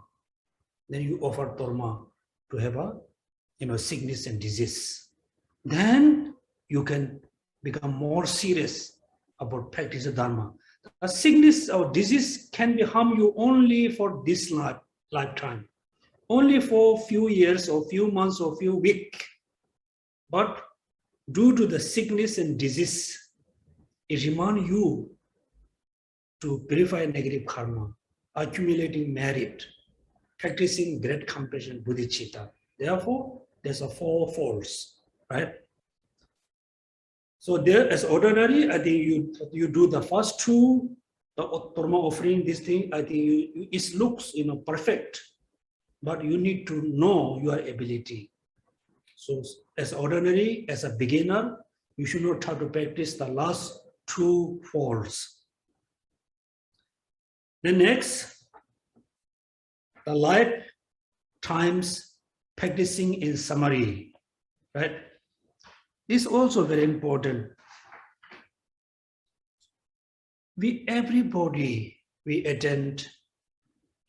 Then you offer Dharma to have a, sickness and disease. Then you can become more serious about practicing Dharma. A sickness or disease can be harm you only for this lifetime, only for few years or few months or few weeks. But due to the sickness and disease, it reminds you to purify negative karma, accumulating merit, practicing great compassion, bodhicitta. Therefore, there's a four folds, right? So there, as ordinary, I think you do the first two, the Dharma offering, this thing, I think it looks perfect, but you need to know your ability. So as ordinary, as a beginner, you should not try to practice the last two folds. The next, the lifetimes practicing in summary, right? This is also very important. Everybody, we attend,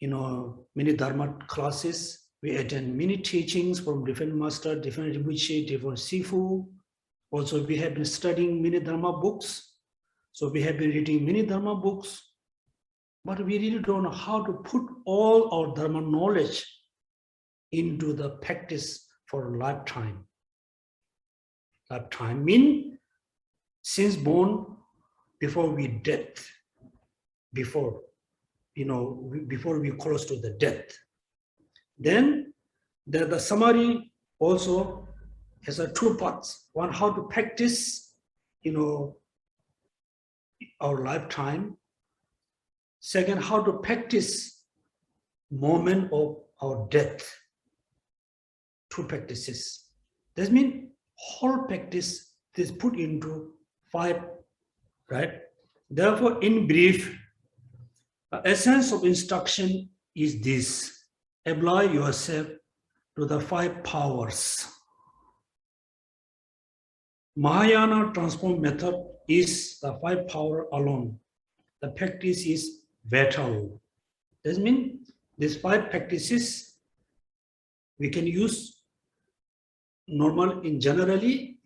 many Dharma classes, we attend many teachings from different masters, different Rinpoche, different Sifu. Also, we have been studying many Dharma books. So we have been reading many Dharma books, but we really don't know how to put all our Dharma knowledge into the practice for a lifetime. Lifetime means since born, before we death, before we close to the death. Then the summary also has two parts. One, how to practice, our lifetime. Second, how to practice moment of our death. Two practices. That means whole practice is put into 5, right? Therefore, in brief, the essence of instruction is this: apply yourself to the 5 powers. Mahayana transform method is the 5 power alone. The practice is vital. That means these 5 practices we can use normal in generally.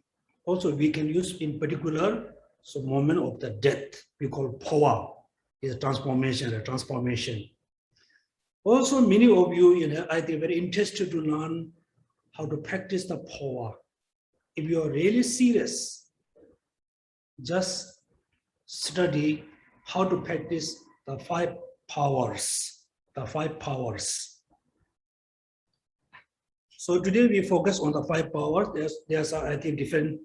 Also, we can use in particular, so moment of the death, we call power, is a transformation. Also, many of you, I think, very interested to learn how to practice the power. If you are really serious, just study how to practice the 5 powers, the 5 powers. So today we focus on the 5 powers. There's I think, different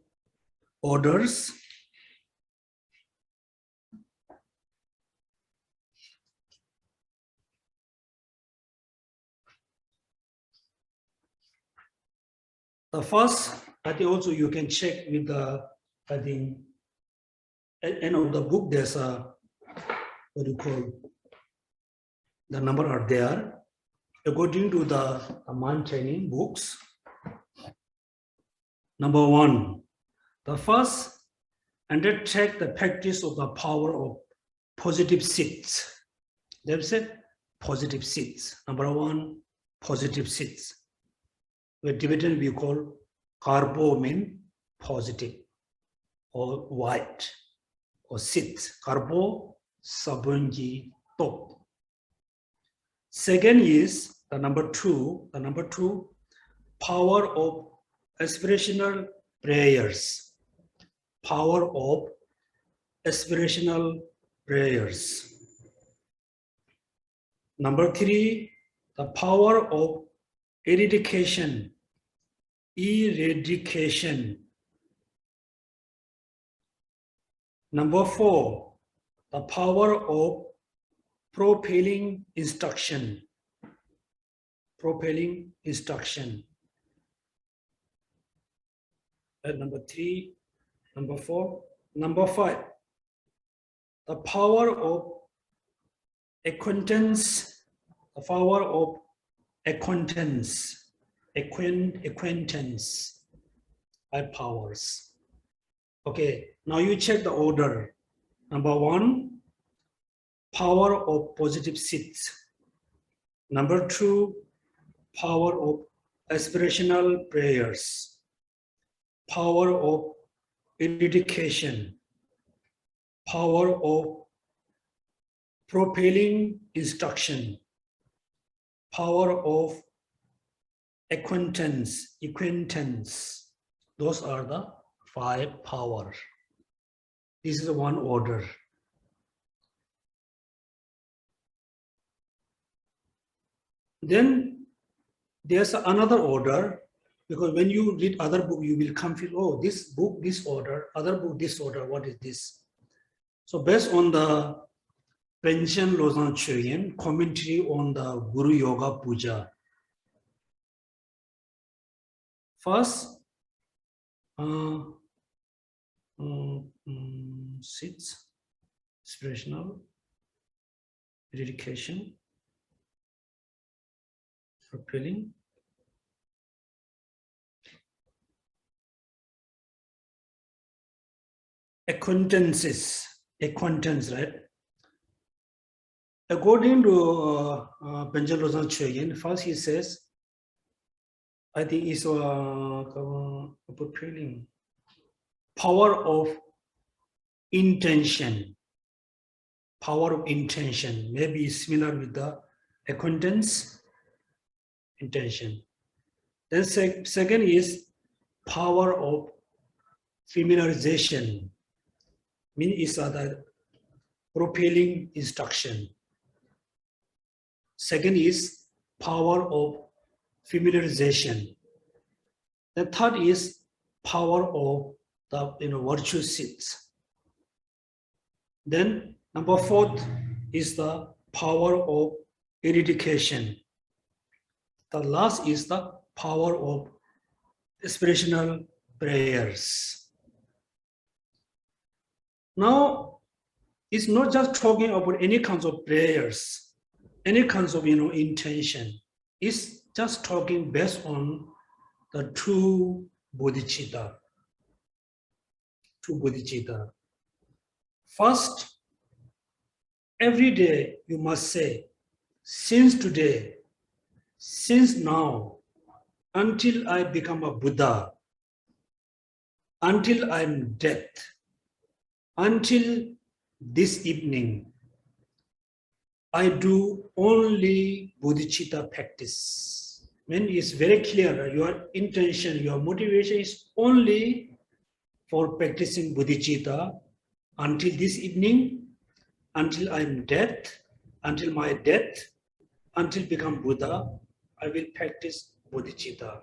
orders. The first, I think also you can check with the, I think, at the end of the book, there's a, what do you call, the number are there. According to the mind training books, number 1, the first, undertake the practice of the power of positive seeds. They've said positive seeds. Number one, positive seeds. With Tibetan we call karbo mean positive or white or seeds. Karbo sabunji top. Second is the number two, power of aspirational prayers. Power of aspirational prayers. Number three, the power of eradication. Eradication. Number four, the power of propelling instruction. Propelling instruction. Number three, number four, number five, the power of acquaintance, the power of acquaintance, acquaintance, five powers. Okay, now you check the order. Number one, power of positive seeds. Number two, power of aspirational prayers. Power of eradication. Power of propelling instruction. Power of acquaintance. Those are the five powers. This is one order. Then there's another order, because when you read other book, you will confuse, oh, this book, this order, other book, this order, what is this? So based on the Geshe Lobsang Yonten commentary on the Guru Yoga Puja, first, seeds, inspirational, dedication, propelling, acquaintance, right? According to Geshe Lobsang Yonten, first he says, I think it's propelling, power of intention. Power of intention, maybe similar with the acquaintance, intention. Then second is power of familiarization, means the propelling instruction. Second is power of familiarization. The third is power of the virtue seeds. Then number fourth is the power of eradication. The last is the power of aspirational prayers. Now, it's not just talking about any kinds of prayers, any kinds of intention. It's just talking based on the true bodhicitta. True bodhicitta. First, every day you must say, since today, since now, until I become a Buddha, until I'm dead, until this evening, I do only bodhicitta practice. When it's very clear, your intention, your motivation is only for practicing bodhicitta until this evening, until I'm dead, until my death, until become Buddha, I will practice bodhicitta.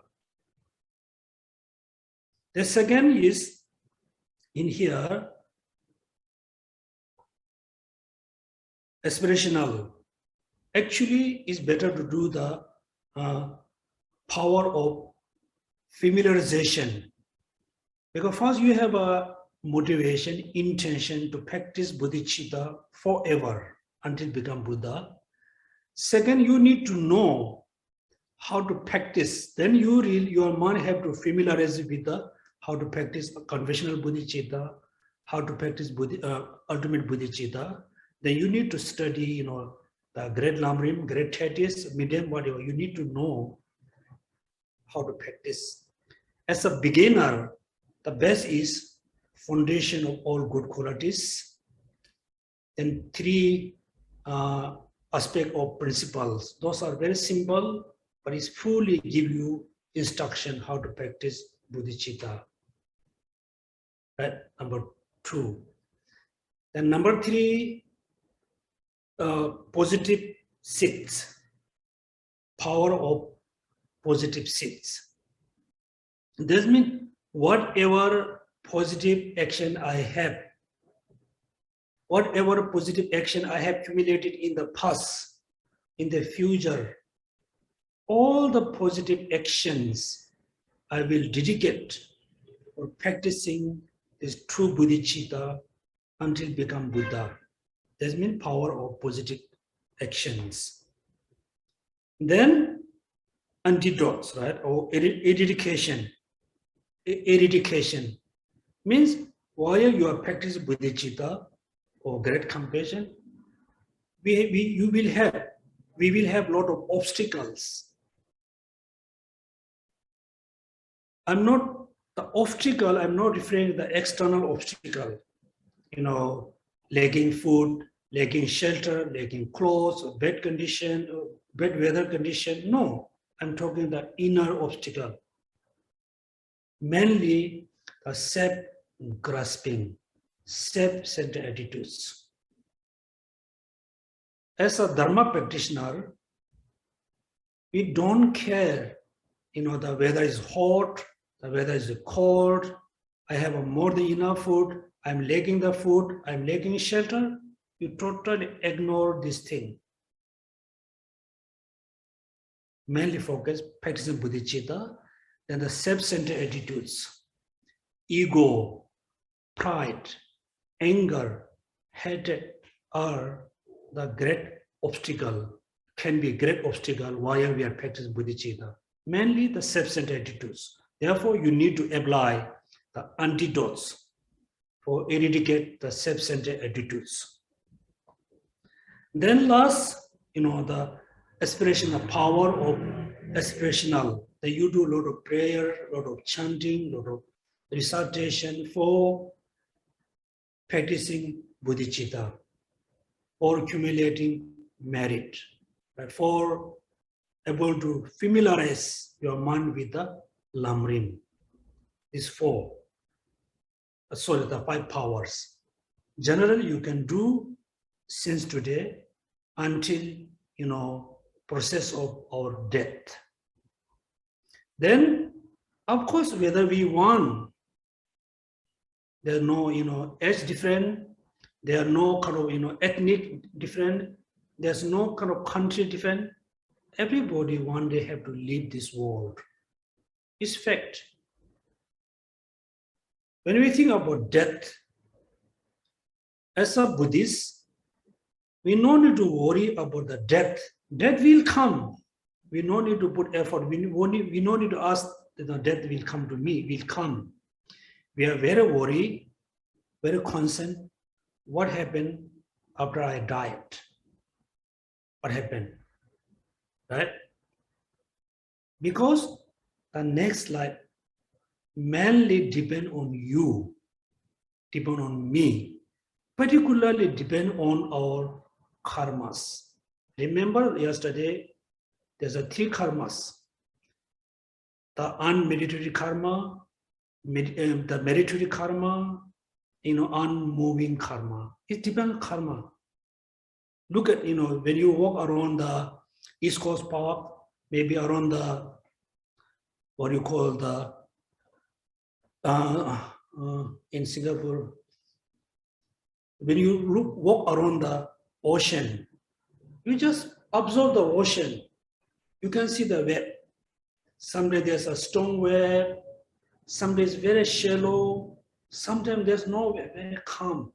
The second is in here, aspirational. Actually, it's better to do the power of familiarization. Because first you have a motivation, intention to practice bodhicitta forever until become Buddha. Second, you need to know how to practice. Then your mind have to familiarize with how to practice conventional bodhicitta, how to practice ultimate bodhicitta. then you need to study, the great Lamrim, great Thetis, medium, whatever. You need to know how to practice. As a beginner, the best is foundation of all good qualities. Then 3 aspect of principles. Those are very simple, but it's fully give you instruction how to practice bodhicitta. Right, number 2. Then number 3, positive seeds, power of positive seeds. This means whatever positive action I have, whatever positive action I have accumulated in the past, in the future, all the positive actions I will dedicate for practicing this true bodhicitta until become Buddha. That means power of positive actions. Then antidotes, right? Or eradication. Eradication means while you are practicing bodhicitta or great compassion, we will have a lot of obstacles. I'm not referring to the external obstacle, lacking food, lacking shelter, lacking clothes, or bad condition, or bad weather condition. No, I'm talking the inner obstacle. Mainly the self-grasping, self-centered attitudes. As a Dharma practitioner, we don't care, the weather is hot, the weather is cold, I have more than enough food, I'm lacking the food, I'm lacking shelter. You totally ignore this thing. Mainly focus, practicing bodhicitta, then the self-centered attitudes, ego, pride, anger, hatred are the great obstacle, can be great obstacle while we are practicing bodhicitta. Mainly the self-centered attitudes. Therefore, you need to apply the antidotes for eradicate the self-centered attitudes. Then last, the aspirational power of aspirational, that you do a lot of prayer, a lot of chanting, a lot of recitation for practicing bodhicitta or accumulating merit, right? For able to familiarize your mind with the Lamrim. These 4, the 5 powers. Generally, you can do since today until, process of our death. Then, of course, whether we want, there are no, age different, there are no kind of, ethnic different, there's no kind of country different. Everybody one day have to leave this world. It's fact. When we think about death, as a Buddhist, we no need to worry about the death. Death will come. We no need to put effort. We no need to ask that the death will come to me, will come. We are very worried, very concerned. What happened after I died? What happened? Right? Because the next life mainly depend on you, depend on me, particularly depend on our karmas. Remember yesterday, there's 3 karmas. The unmeditated karma, the meditated karma, unmoving karma. It depends on karma. Look at, when you walk around the East Coast Park, maybe around the, what you call the, in Singapore, when you walk around the ocean, you just observe the ocean. You can see the web. Sometimes there's a strong web, sometimes very shallow, sometimes there's no web, very calm.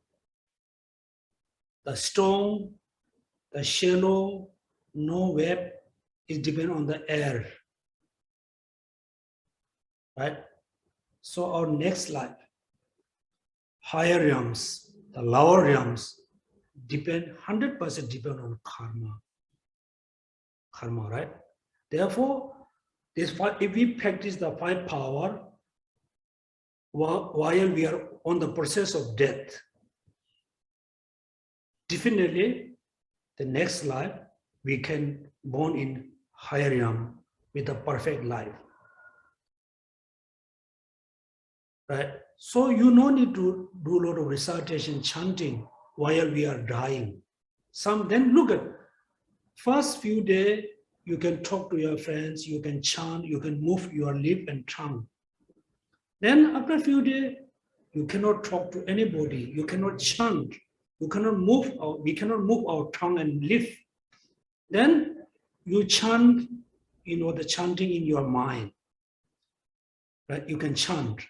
The strong, the shallow, no web, it depends on the air. Right? So our next life, higher realms, the lower realms, depend 100% depend on karma, right? Therefore, if we practice the 5 power while we are on the process of death, definitely the next life we can born in higher realm with a perfect life, right? So you no need to do a lot of recitation, chanting while we are dying. Then look at first few days, you can talk to your friends, you can chant, you can move your lip and tongue. Then after a few days, you cannot talk to anybody, you cannot chant, we cannot move our tongue and lip. Then you chant, the chanting in your mind, right? You can chant.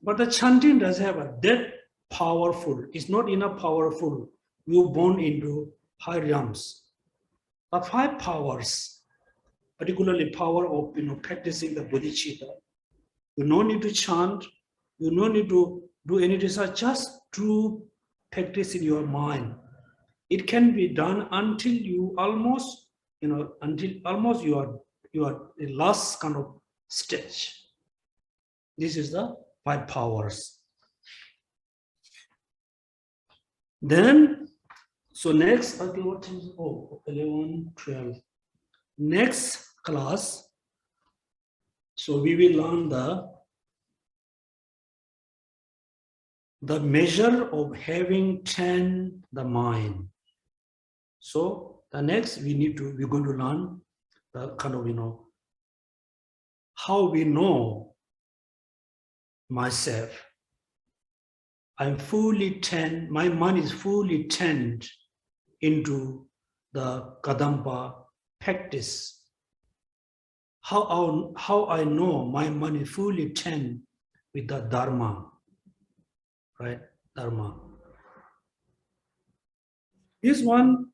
But the chanting does have that powerful, it's not enough powerful. You born into high realms. The 5 powers, particularly power of practicing the bodhicitta. You no need to chant, you no need to do any research, just to practice in your mind. It can be done until you almost, until almost you are the last kind of stage. This is the 5 powers. Then, so next, okay, what is, 11, 12. Next class, so we will learn the measure of having 10 the mind. So the next we're going to learn the kind of, how we know myself. I'm fully 10, my mind is fully turned into the Kadampa practice. How I know my mind is fully turned with the Dharma, right? Dharma. This one,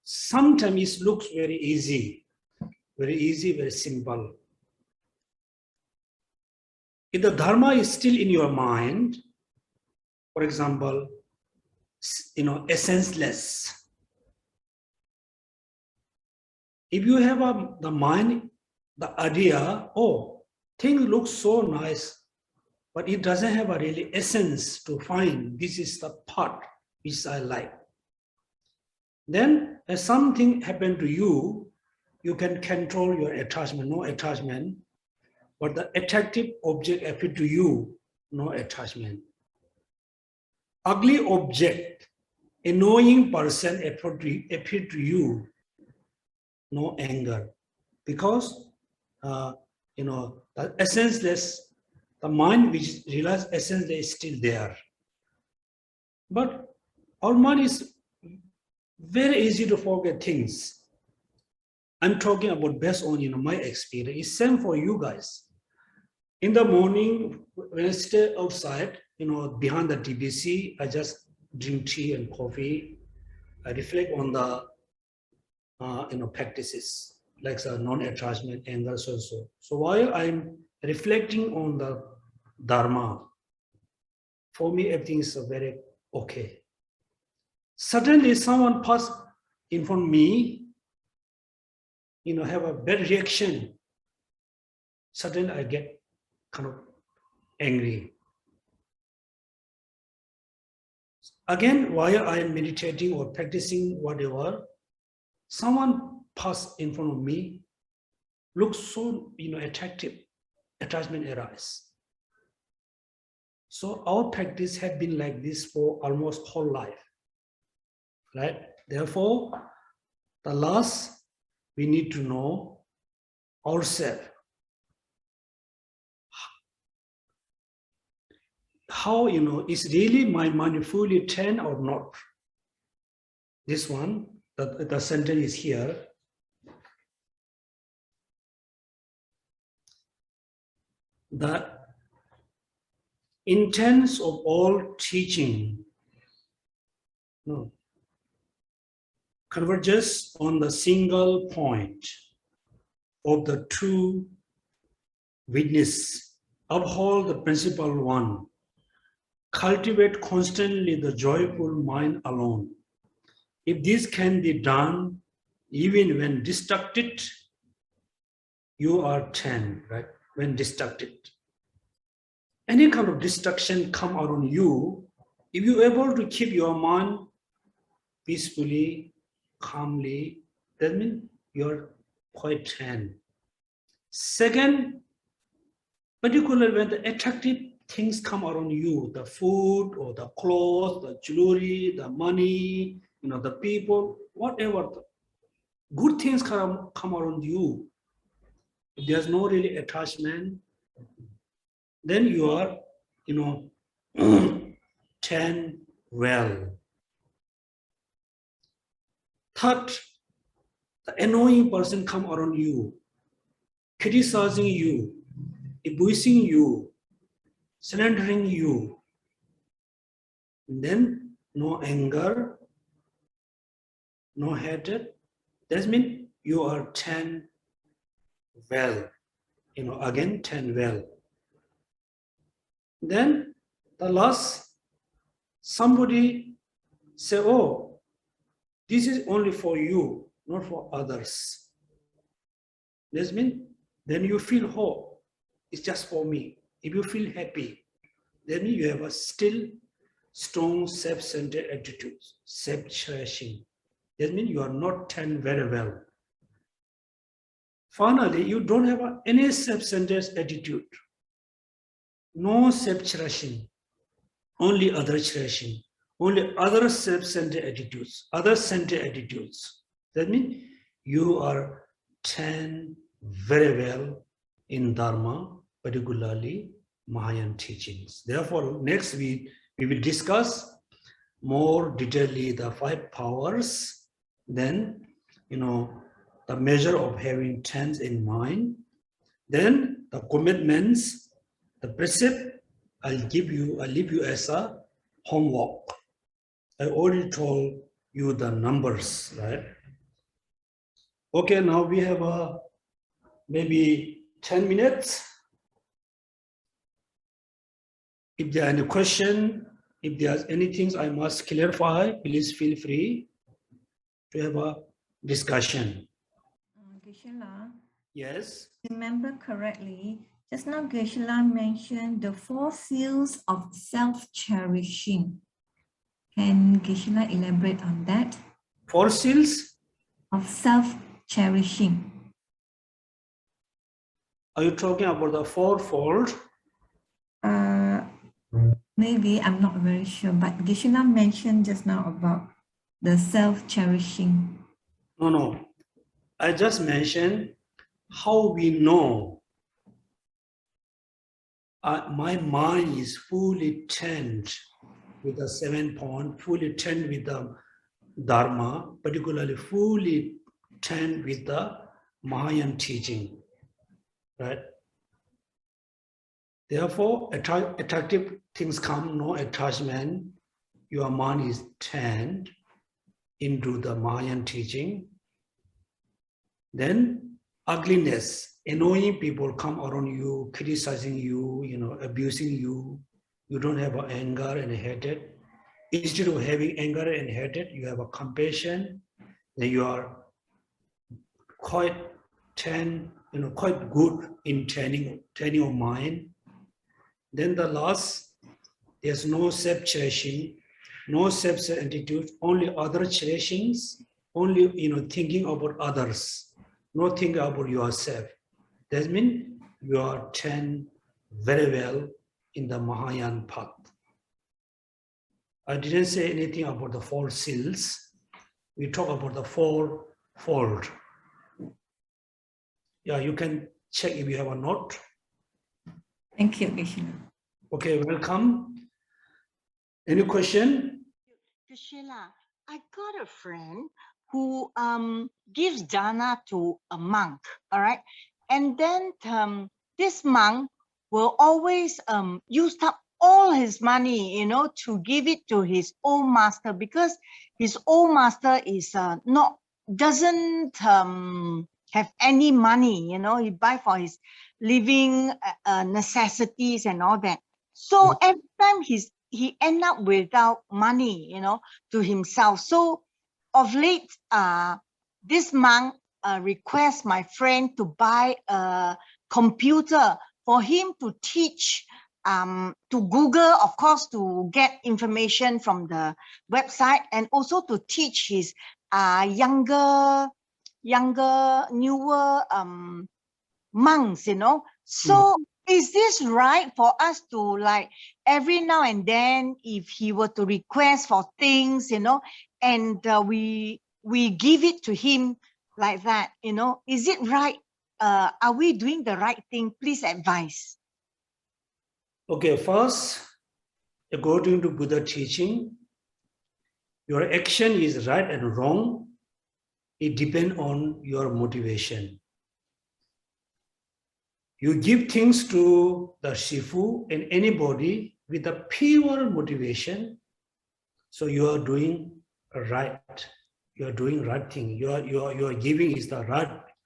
sometimes it looks very easy, very simple. If the Dharma is still in your mind, for example, essenceless. If you have the mind, the idea, things look so nice, but it doesn't have a really essence to find, this is the part which I like. Then as something happened to you, you can control your attachment, no attachment, but the attractive object appear to you, no attachment. Ugly object, annoying person appear to you, no anger, because the essenceless, the mind which realizes essence is still there. But our mind is very easy to forget things. I'm talking about based on my experience. It's same for you guys. In the morning, when I stay outside, behind the TBC, I just drink tea and coffee. I reflect on the practices like non-attachment, anger, so. So while I'm reflecting on the Dharma, for me everything is very okay. Suddenly someone passed in front of me, have a bad reaction. Suddenly I get kind of angry. Again, while I am meditating or practicing whatever, someone passed in front of me, looks so attractive, attachment arises. So our practice had been like this for almost whole life, right? Therefore, the last we need to know ourselves. How is really my mind fully turned or not? This one, the sentence is here. The intents of all teaching converges on the single point of the true witness. Uphold the principal one. cultivate constantly the joyful mind alone. If this can be done, even when distracted, you are 10, right? When distracted. Any kind of distraction come around you, if you're able to keep your mind peacefully, calmly, that means you're quite 10. Second, particularly when the attractive things come around you, the food or the clothes, the jewelry, the money, the people, whatever, the good things come around you. If there's no really attachment, then you are, 10 well. Third, the annoying person come around you, criticizing you, abusing you, slandering you. And then no anger, no hatred. That means you are 10 well. Again 10 well. Then the last, somebody say, oh, this is only for you, not for others. That means then you feel, oh, it's just for me. If you feel happy, then you have a still strong self-centered attitude, self-cherishing. That means you are not 10 very well. Finally, you don't have any self-centered attitude. No self-cherishing, only other cherishing, only other self-centered attitudes, other-centered attitudes. That means you are 10 very well in Dharma, particularly Mahayan teachings. Therefore, next week, we will discuss more detailedly the 5 powers, then, the measure of having 10 in mind, then the commitments, the precept, I'll leave you as a homework. I already told you the numbers, right? Okay, now we have maybe 10 minutes. If there are any question, if there's anything I must clarify, please feel free to have a discussion. Geshe, Yes. Remember correctly, just now Geshe mentioned the 4 seals of self-cherishing. Can Geshe elaborate on that? 4 seals of self-cherishing. Are you talking about the 4-fold? Maybe, I'm not very sure, but Geshe mentioned just now about the self-cherishing. No. I just mentioned how we know my mind is fully turned with the 7 point, fully turned with the Dharma, particularly fully turned with the Mahayan teaching, right? Therefore, attractive things come, no attachment. Your mind is turned into the Mahayan teaching. Then ugliness, annoying people come around you, criticizing you, abusing you. You don't have anger and hatred. Instead of having anger and hatred, you have a compassion. Then you are quite good in training your mind. Then the last, there's no self-cherishing, no self-attitude, only other cherishings, only thinking about others, not thinking about yourself. That means you are 10 very well in the Mahayan path. I didn't say anything about the 4 seals. We talk about the 4-fold. Yeah, you can check if you have a note. Thank you, Geshe. Okay, welcome. Any question? Geshe, I got a friend who gives dana to a monk, all right? And then this monk will always use up all his money, to give it to his old master, because his old master is doesn't have any money, he buy for his living necessities and all that. So every time he he end up without money, you know, to himself. So of late, this monk requests my friend to buy a computer for him to teach, to Google, of course, to get information from the website, and also to teach his newer monks, you know. So is this right for us to, like, every now and then, if he were to request for things, you know, and we give it to him like that, you know, is it right? Are we doing the right thing? Please advise. Okay, first, according to Buddha teaching, your action is right and wrong. It depends on your motivation. You give things to the Shifu and anybody with a pure motivation, so you are doing right. You are doing right thing. You are giving is the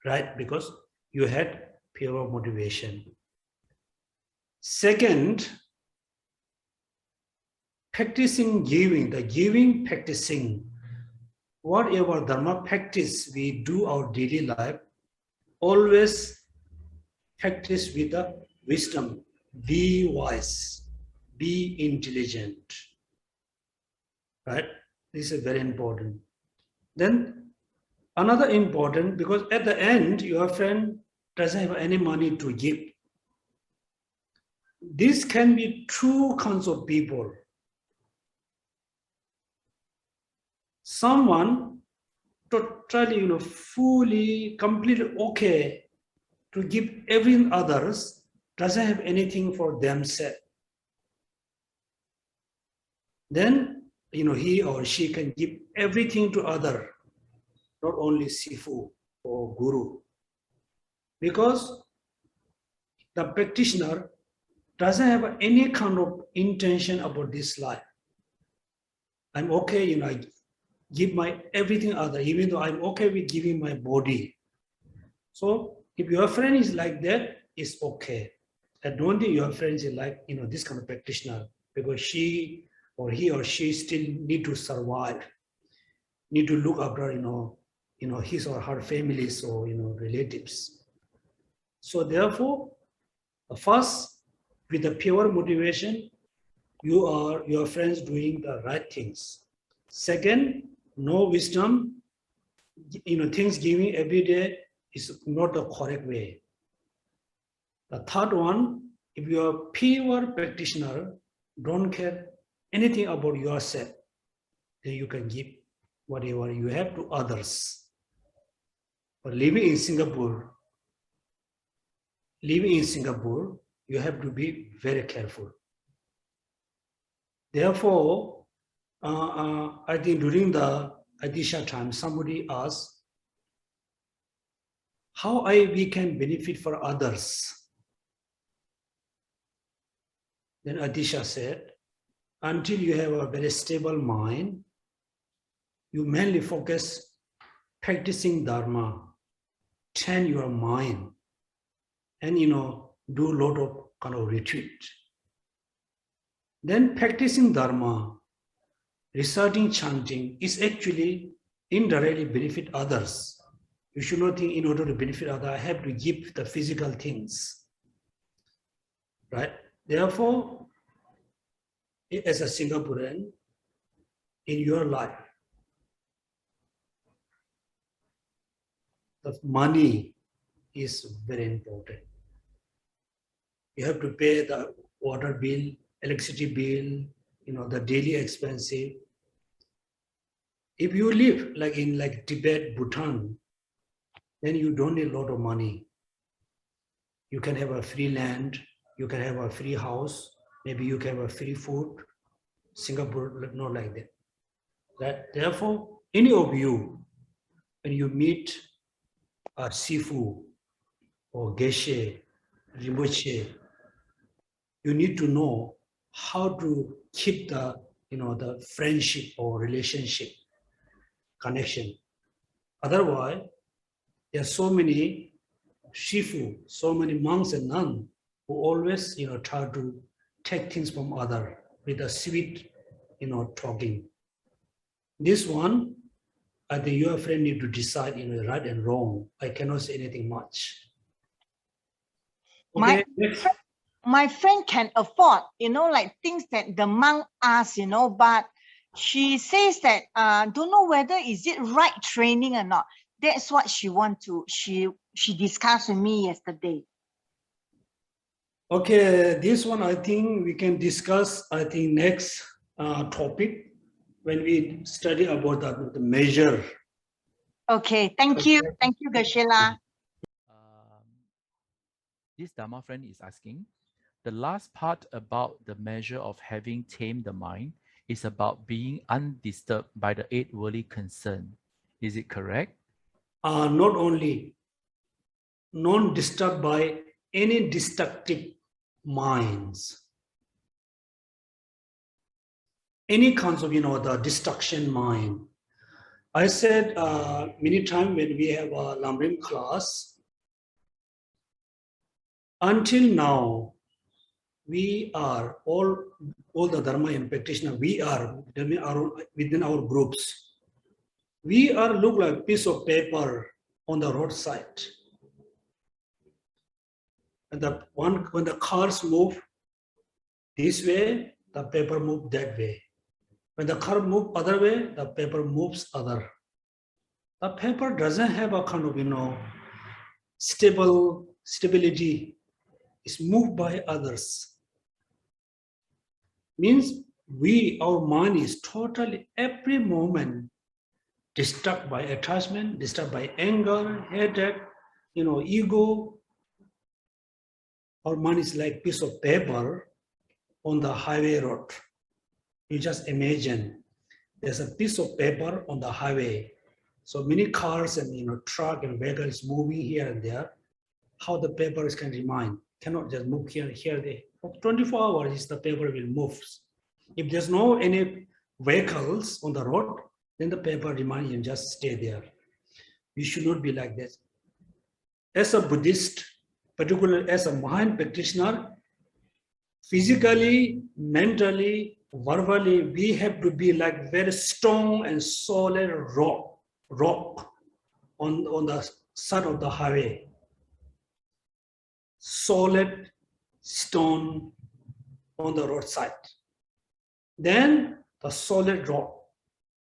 right because you had pure motivation. Second, practicing giving, the giving practicing, whatever dharma practice we do our daily life, always practice with the wisdom. Be wise, be intelligent, right? This is very important. Then another important, because at the end, your friend doesn't have any money to give. This can be two kinds of people. Someone totally, fully, completely okay to give everything others, doesn't have anything for themselves. Then, he or she can give everything to other, not only Sifu or Guru. Because the practitioner doesn't have any kind of intention about this life. I'm okay, I give my everything other, even though I'm okay with giving my body. So if your friend is like that, it's okay. I don't think your friend is like, this kind of practitioner, because she or he or she still need to survive, need to look after, his or her families or, relatives. So therefore, first, with the pure motivation, your friends doing the right things. Second, no wisdom, things giving every day is not the correct way. The third one, if you are pure practitioner, don't care anything about yourself, then you can give whatever you have to others. But living in Singapore, you have to be very careful. Therefore, I think during the Adisha time, somebody asked, how we can benefit for others? Then Adisha said, until you have a very stable mind, you mainly focus practicing Dharma, train your mind, and do a lot of kind of retreat. Then practicing Dharma, reciting, chanting is actually indirectly benefit others. You should not think in order to benefit others, I have to give the physical things, right? Therefore, as a Singaporean, in your life, the money is very important. You have to pay the water bill, electricity bill, the daily expenses. If you live like in Tibet, Bhutan, then you don't need a lot of money. You can have a free land, you can have a free house, maybe you can have a free food. Singapore, not like that. Therefore, any of you, when you meet a Sifu or Geshe, Rinpoche, you need to know how to keep the, the friendship or relationship connection. Otherwise, there are so many Shifu, so many monks and nuns who always, try to take things from other. with a sweet, talking. This one, I think your friend need to decide, right and wrong. I cannot say anything much. Okay, next. My friend can afford, like things that the monk asks, but she says that don't know whether is it right training or not. That's what she want to, she discussed with me yesterday. Okay, this one I think we can discuss, I think next topic when we study about the measure. Okay, thank you, Geshe La. This Dharma friend is asking, the last part about the measure of having tamed the mind is about being undisturbed by the 8 worldly concern. Is it correct? Not only non-disturbed by any destructive minds. Any kinds of, the destruction mind. I said many times when we have a Lamrim class, until now, we are all the Dharma and practitioners, we are within our groups. We are look like a piece of paper on the roadside. And when the cars move this way, the paper move that way. When the car move other way, the paper moves other. The paper doesn't have a kind of, stability. It's moved by others. Means our mind is totally every moment disturbed by attachment, disturbed by anger, hatred, ego. Our mind is like piece of paper on the highway road. You just imagine there's a piece of paper on the highway. So many cars and truck and vehicles moving here and there. How the papers can remain? Cannot just move here, there. For 24 hours, the paper will move. If there's no any vehicles on the road, then the paper remains and just stay there. You should not be like this. As a Buddhist, particularly as a mind practitioner, physically, mentally, verbally, we have to be like very strong and solid rock on the side of the highway. Solid stone on the roadside. Then the solid rock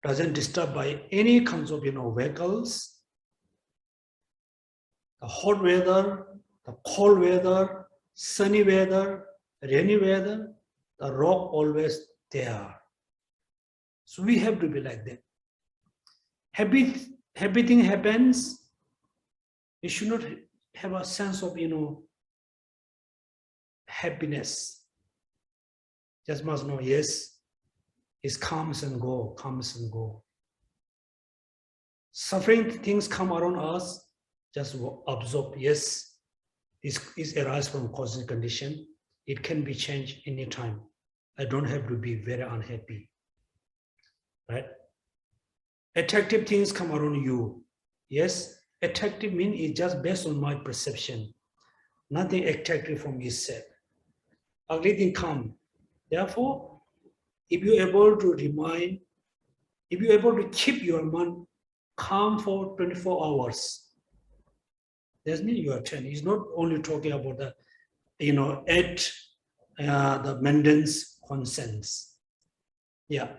doesn't disturb by any kinds of vehicles. The hot weather, the cold weather, sunny weather, rainy weather, the rock always there. So we have to be like that. Everything happens. You should not have a sense of happiness. Just must know, yes, it comes and go. Suffering things come around us, just absorb, yes, this arises from cosmic condition. It can be changed anytime. I don't have to be very unhappy, right? Attractive things come around you. Yes, attractive means it's just based on my perception. Nothing attractive from yourself. Ugly thing come. Therefore, if you're able to keep your mind calm for 24 hours, that's mean you are trained. He's not only talking about the, the maintenance consents. Yeah.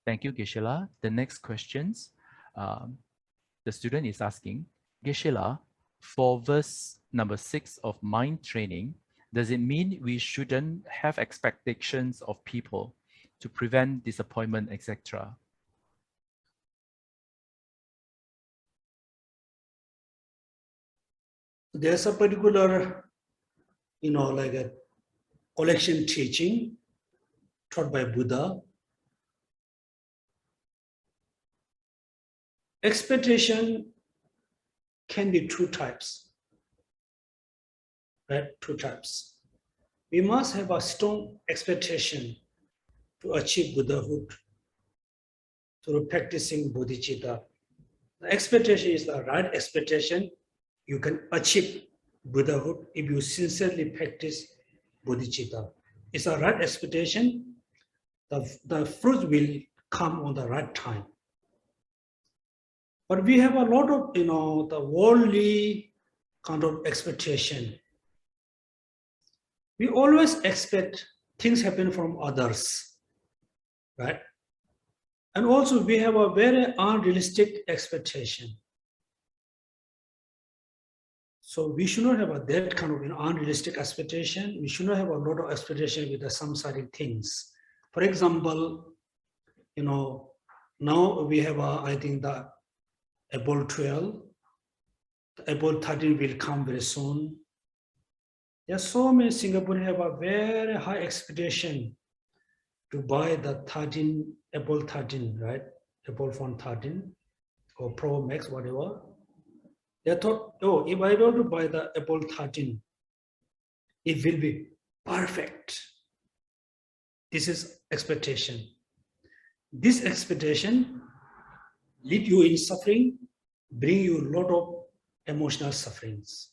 Thank you, Geshe La. The next questions, the student is asking, Geshe La, for verse number 6 of mind training, does it mean we shouldn't have expectations of people to prevent disappointment, etc.? There's a particular, like a collection teaching taught by Buddha. Expectation can be two types, right? Two types. We must have a strong expectation to achieve Buddhahood through practicing bodhicitta. The expectation is the right expectation. You can achieve Buddhahood if you sincerely practice bodhicitta. it's a right expectation, the fruit will come on the right time. But we have a lot of, the worldly kind of expectation. We always expect things happen from others, right? And also we have a very unrealistic expectation. So we should not have that kind of unrealistic expectation. We should not have a lot of expectation with the samsaric things. For example, now we have, I think, the Apple 12, the Apple 13 will come very soon. There are so many Singaporeans have a very high expectation to buy the Apple 13, right? Apple phone 13 or Pro Max, whatever. They thought, oh, if I want to buy the Apple 13, it will be perfect. This is expectation. This expectation lead you in suffering, bring you a lot of emotional sufferings.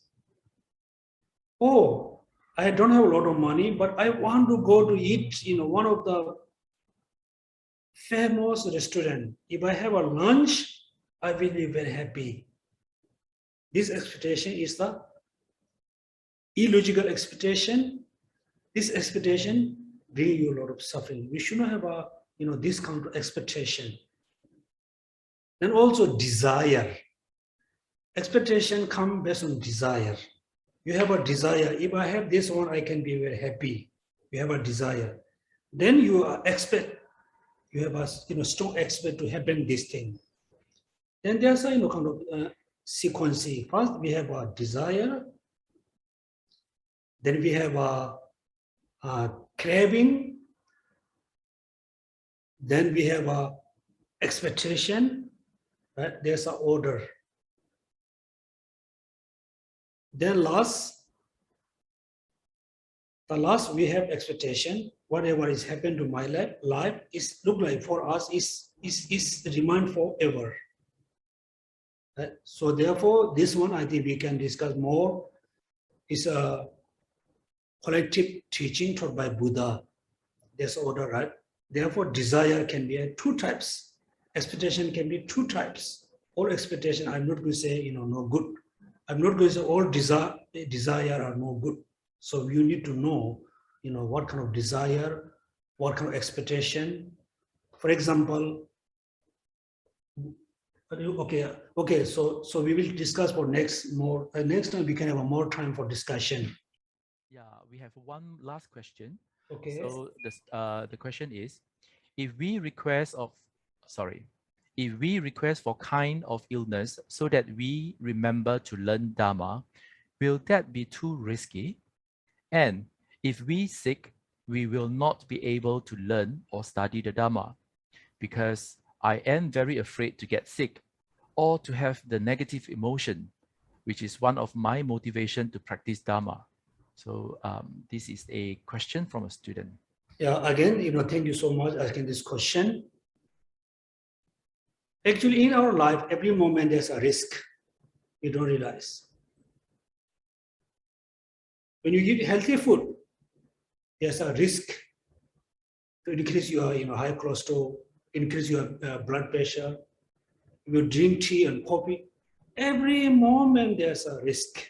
Oh, I don't have a lot of money, but I want to go to eat, one of the famous restaurant. If I have a lunch, I will be very happy. This expectation is the illogical expectation. This expectation bring you a lot of suffering. We should not have a, this kind of expectation. Then also desire. Expectation come based on desire. You have a desire. If I have this one, I can be very happy. You have a desire. Then you expect. You have a strong expect to happen this thing. Then there's a kind of sequence. First we have a desire. Then we have a craving. Then we have a expectation. Right? There's an order. Then last we have expectation. Whatever is happened to my life is look like for us is remain forever. Right? So therefore, this one I think we can discuss more. Is a collective teaching taught by Buddha. This order, right? Therefore, desire can be two types. Expectation can be two types. All expectation, I'm not going to say no good. I'm not going to say all desire are no good. So you need to know, what kind of desire, what kind of expectation. For example, okay. So we will discuss for next time we can have more time for discussion. Yeah, we have one last question. Okay. So the question is, if we request for kind of illness so that we remember to learn Dharma, will that be too risky? And if we sick, we will not be able to learn or study the Dharma, because I am very afraid to get sick or to have the negative emotion, which is one of my motivation to practice Dharma. So this is a question from a student. Yeah, again, thank you so much for asking this question. Actually, in our life, every moment there's a risk. You don't realize. When you eat healthy food, there's a risk to increase your high cholesterol, increase your blood pressure. If you drink tea and coffee, every moment there's a risk.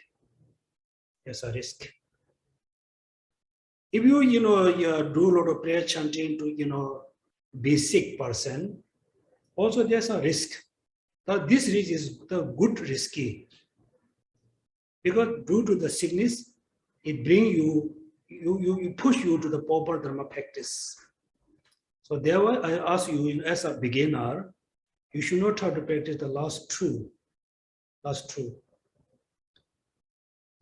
There's a risk. If you you do a lot of prayer chanting to be sick person, also there's a risk. Now this risk is the good risky, because due to the sickness, it bring you push you to the proper Dharma practice. So therefore, I ask you, as a beginner, you should not try to practice the last two.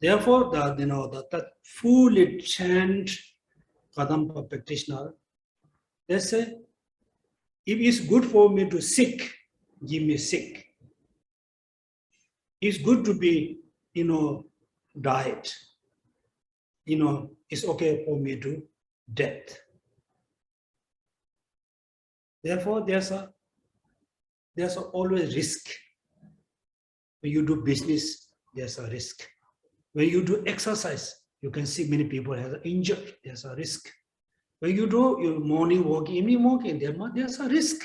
Therefore, that fully trained Kadampa practitioner, they say, if it's good for me to sick, give me sick. It's good to be, died. It's okay for me to death. Therefore, there's always risk. When you do business, there's a risk. When you do exercise, you can see many people have injured. There's a risk. When you do your morning walking, evening walking, there's a risk.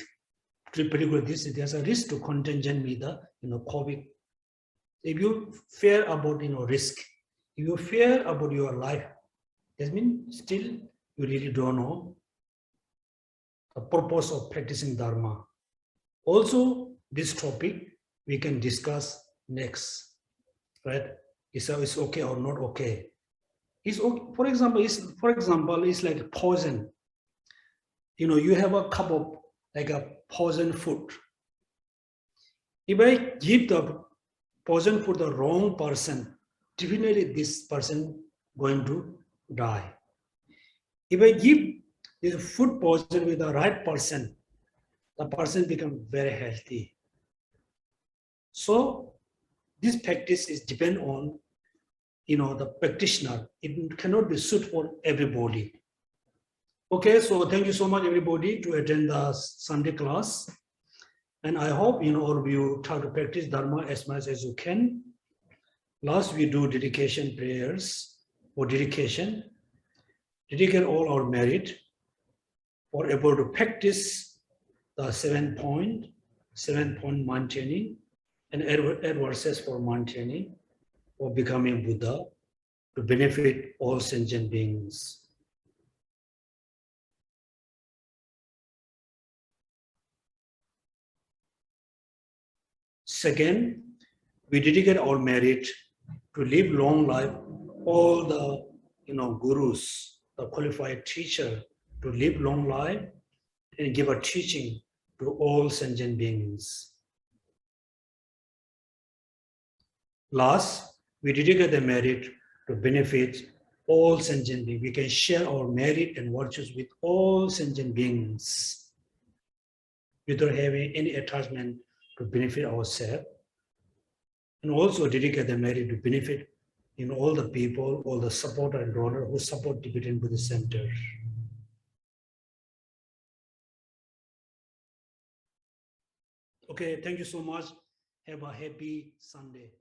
Particularly this, there's a risk to contingent with the COVID. If you fear about risk, if you fear about your life, that means still you really don't know the purpose of practicing Dharma. Also, this topic we can discuss next, right? It's okay or not okay. It's okay. For example, it's like poison. You have a cup of like a poison food. If I give the poison food to the wrong person, definitely this person going to die. If I give this food poison with the right person, the person becomes very healthy. So this practice is depend on the practitioner. It cannot be suited for everybody. Okay, so thank you so much everybody to attend the Sunday class. And I hope all of you try to practice Dharma as much as you can. Last we do dedication prayers for dedication. Dedicate all our merit for able to practice the 7 point maintaining and 8 verses for maintaining or becoming Buddha to benefit all sentient beings. Second, we dedicate our merit to live long life, all the gurus, the qualified teacher, to live long life and give a teaching to all sentient beings. Last, we dedicate the merit to benefit all sentient beings. We can share our merit and virtues with all sentient beings without having any attachment to benefit ourselves. And also dedicate the merit to benefit all the people, all the supporter and donor who support Tibetan Buddhist Center. Okay, thank you so much. Have a happy Sunday.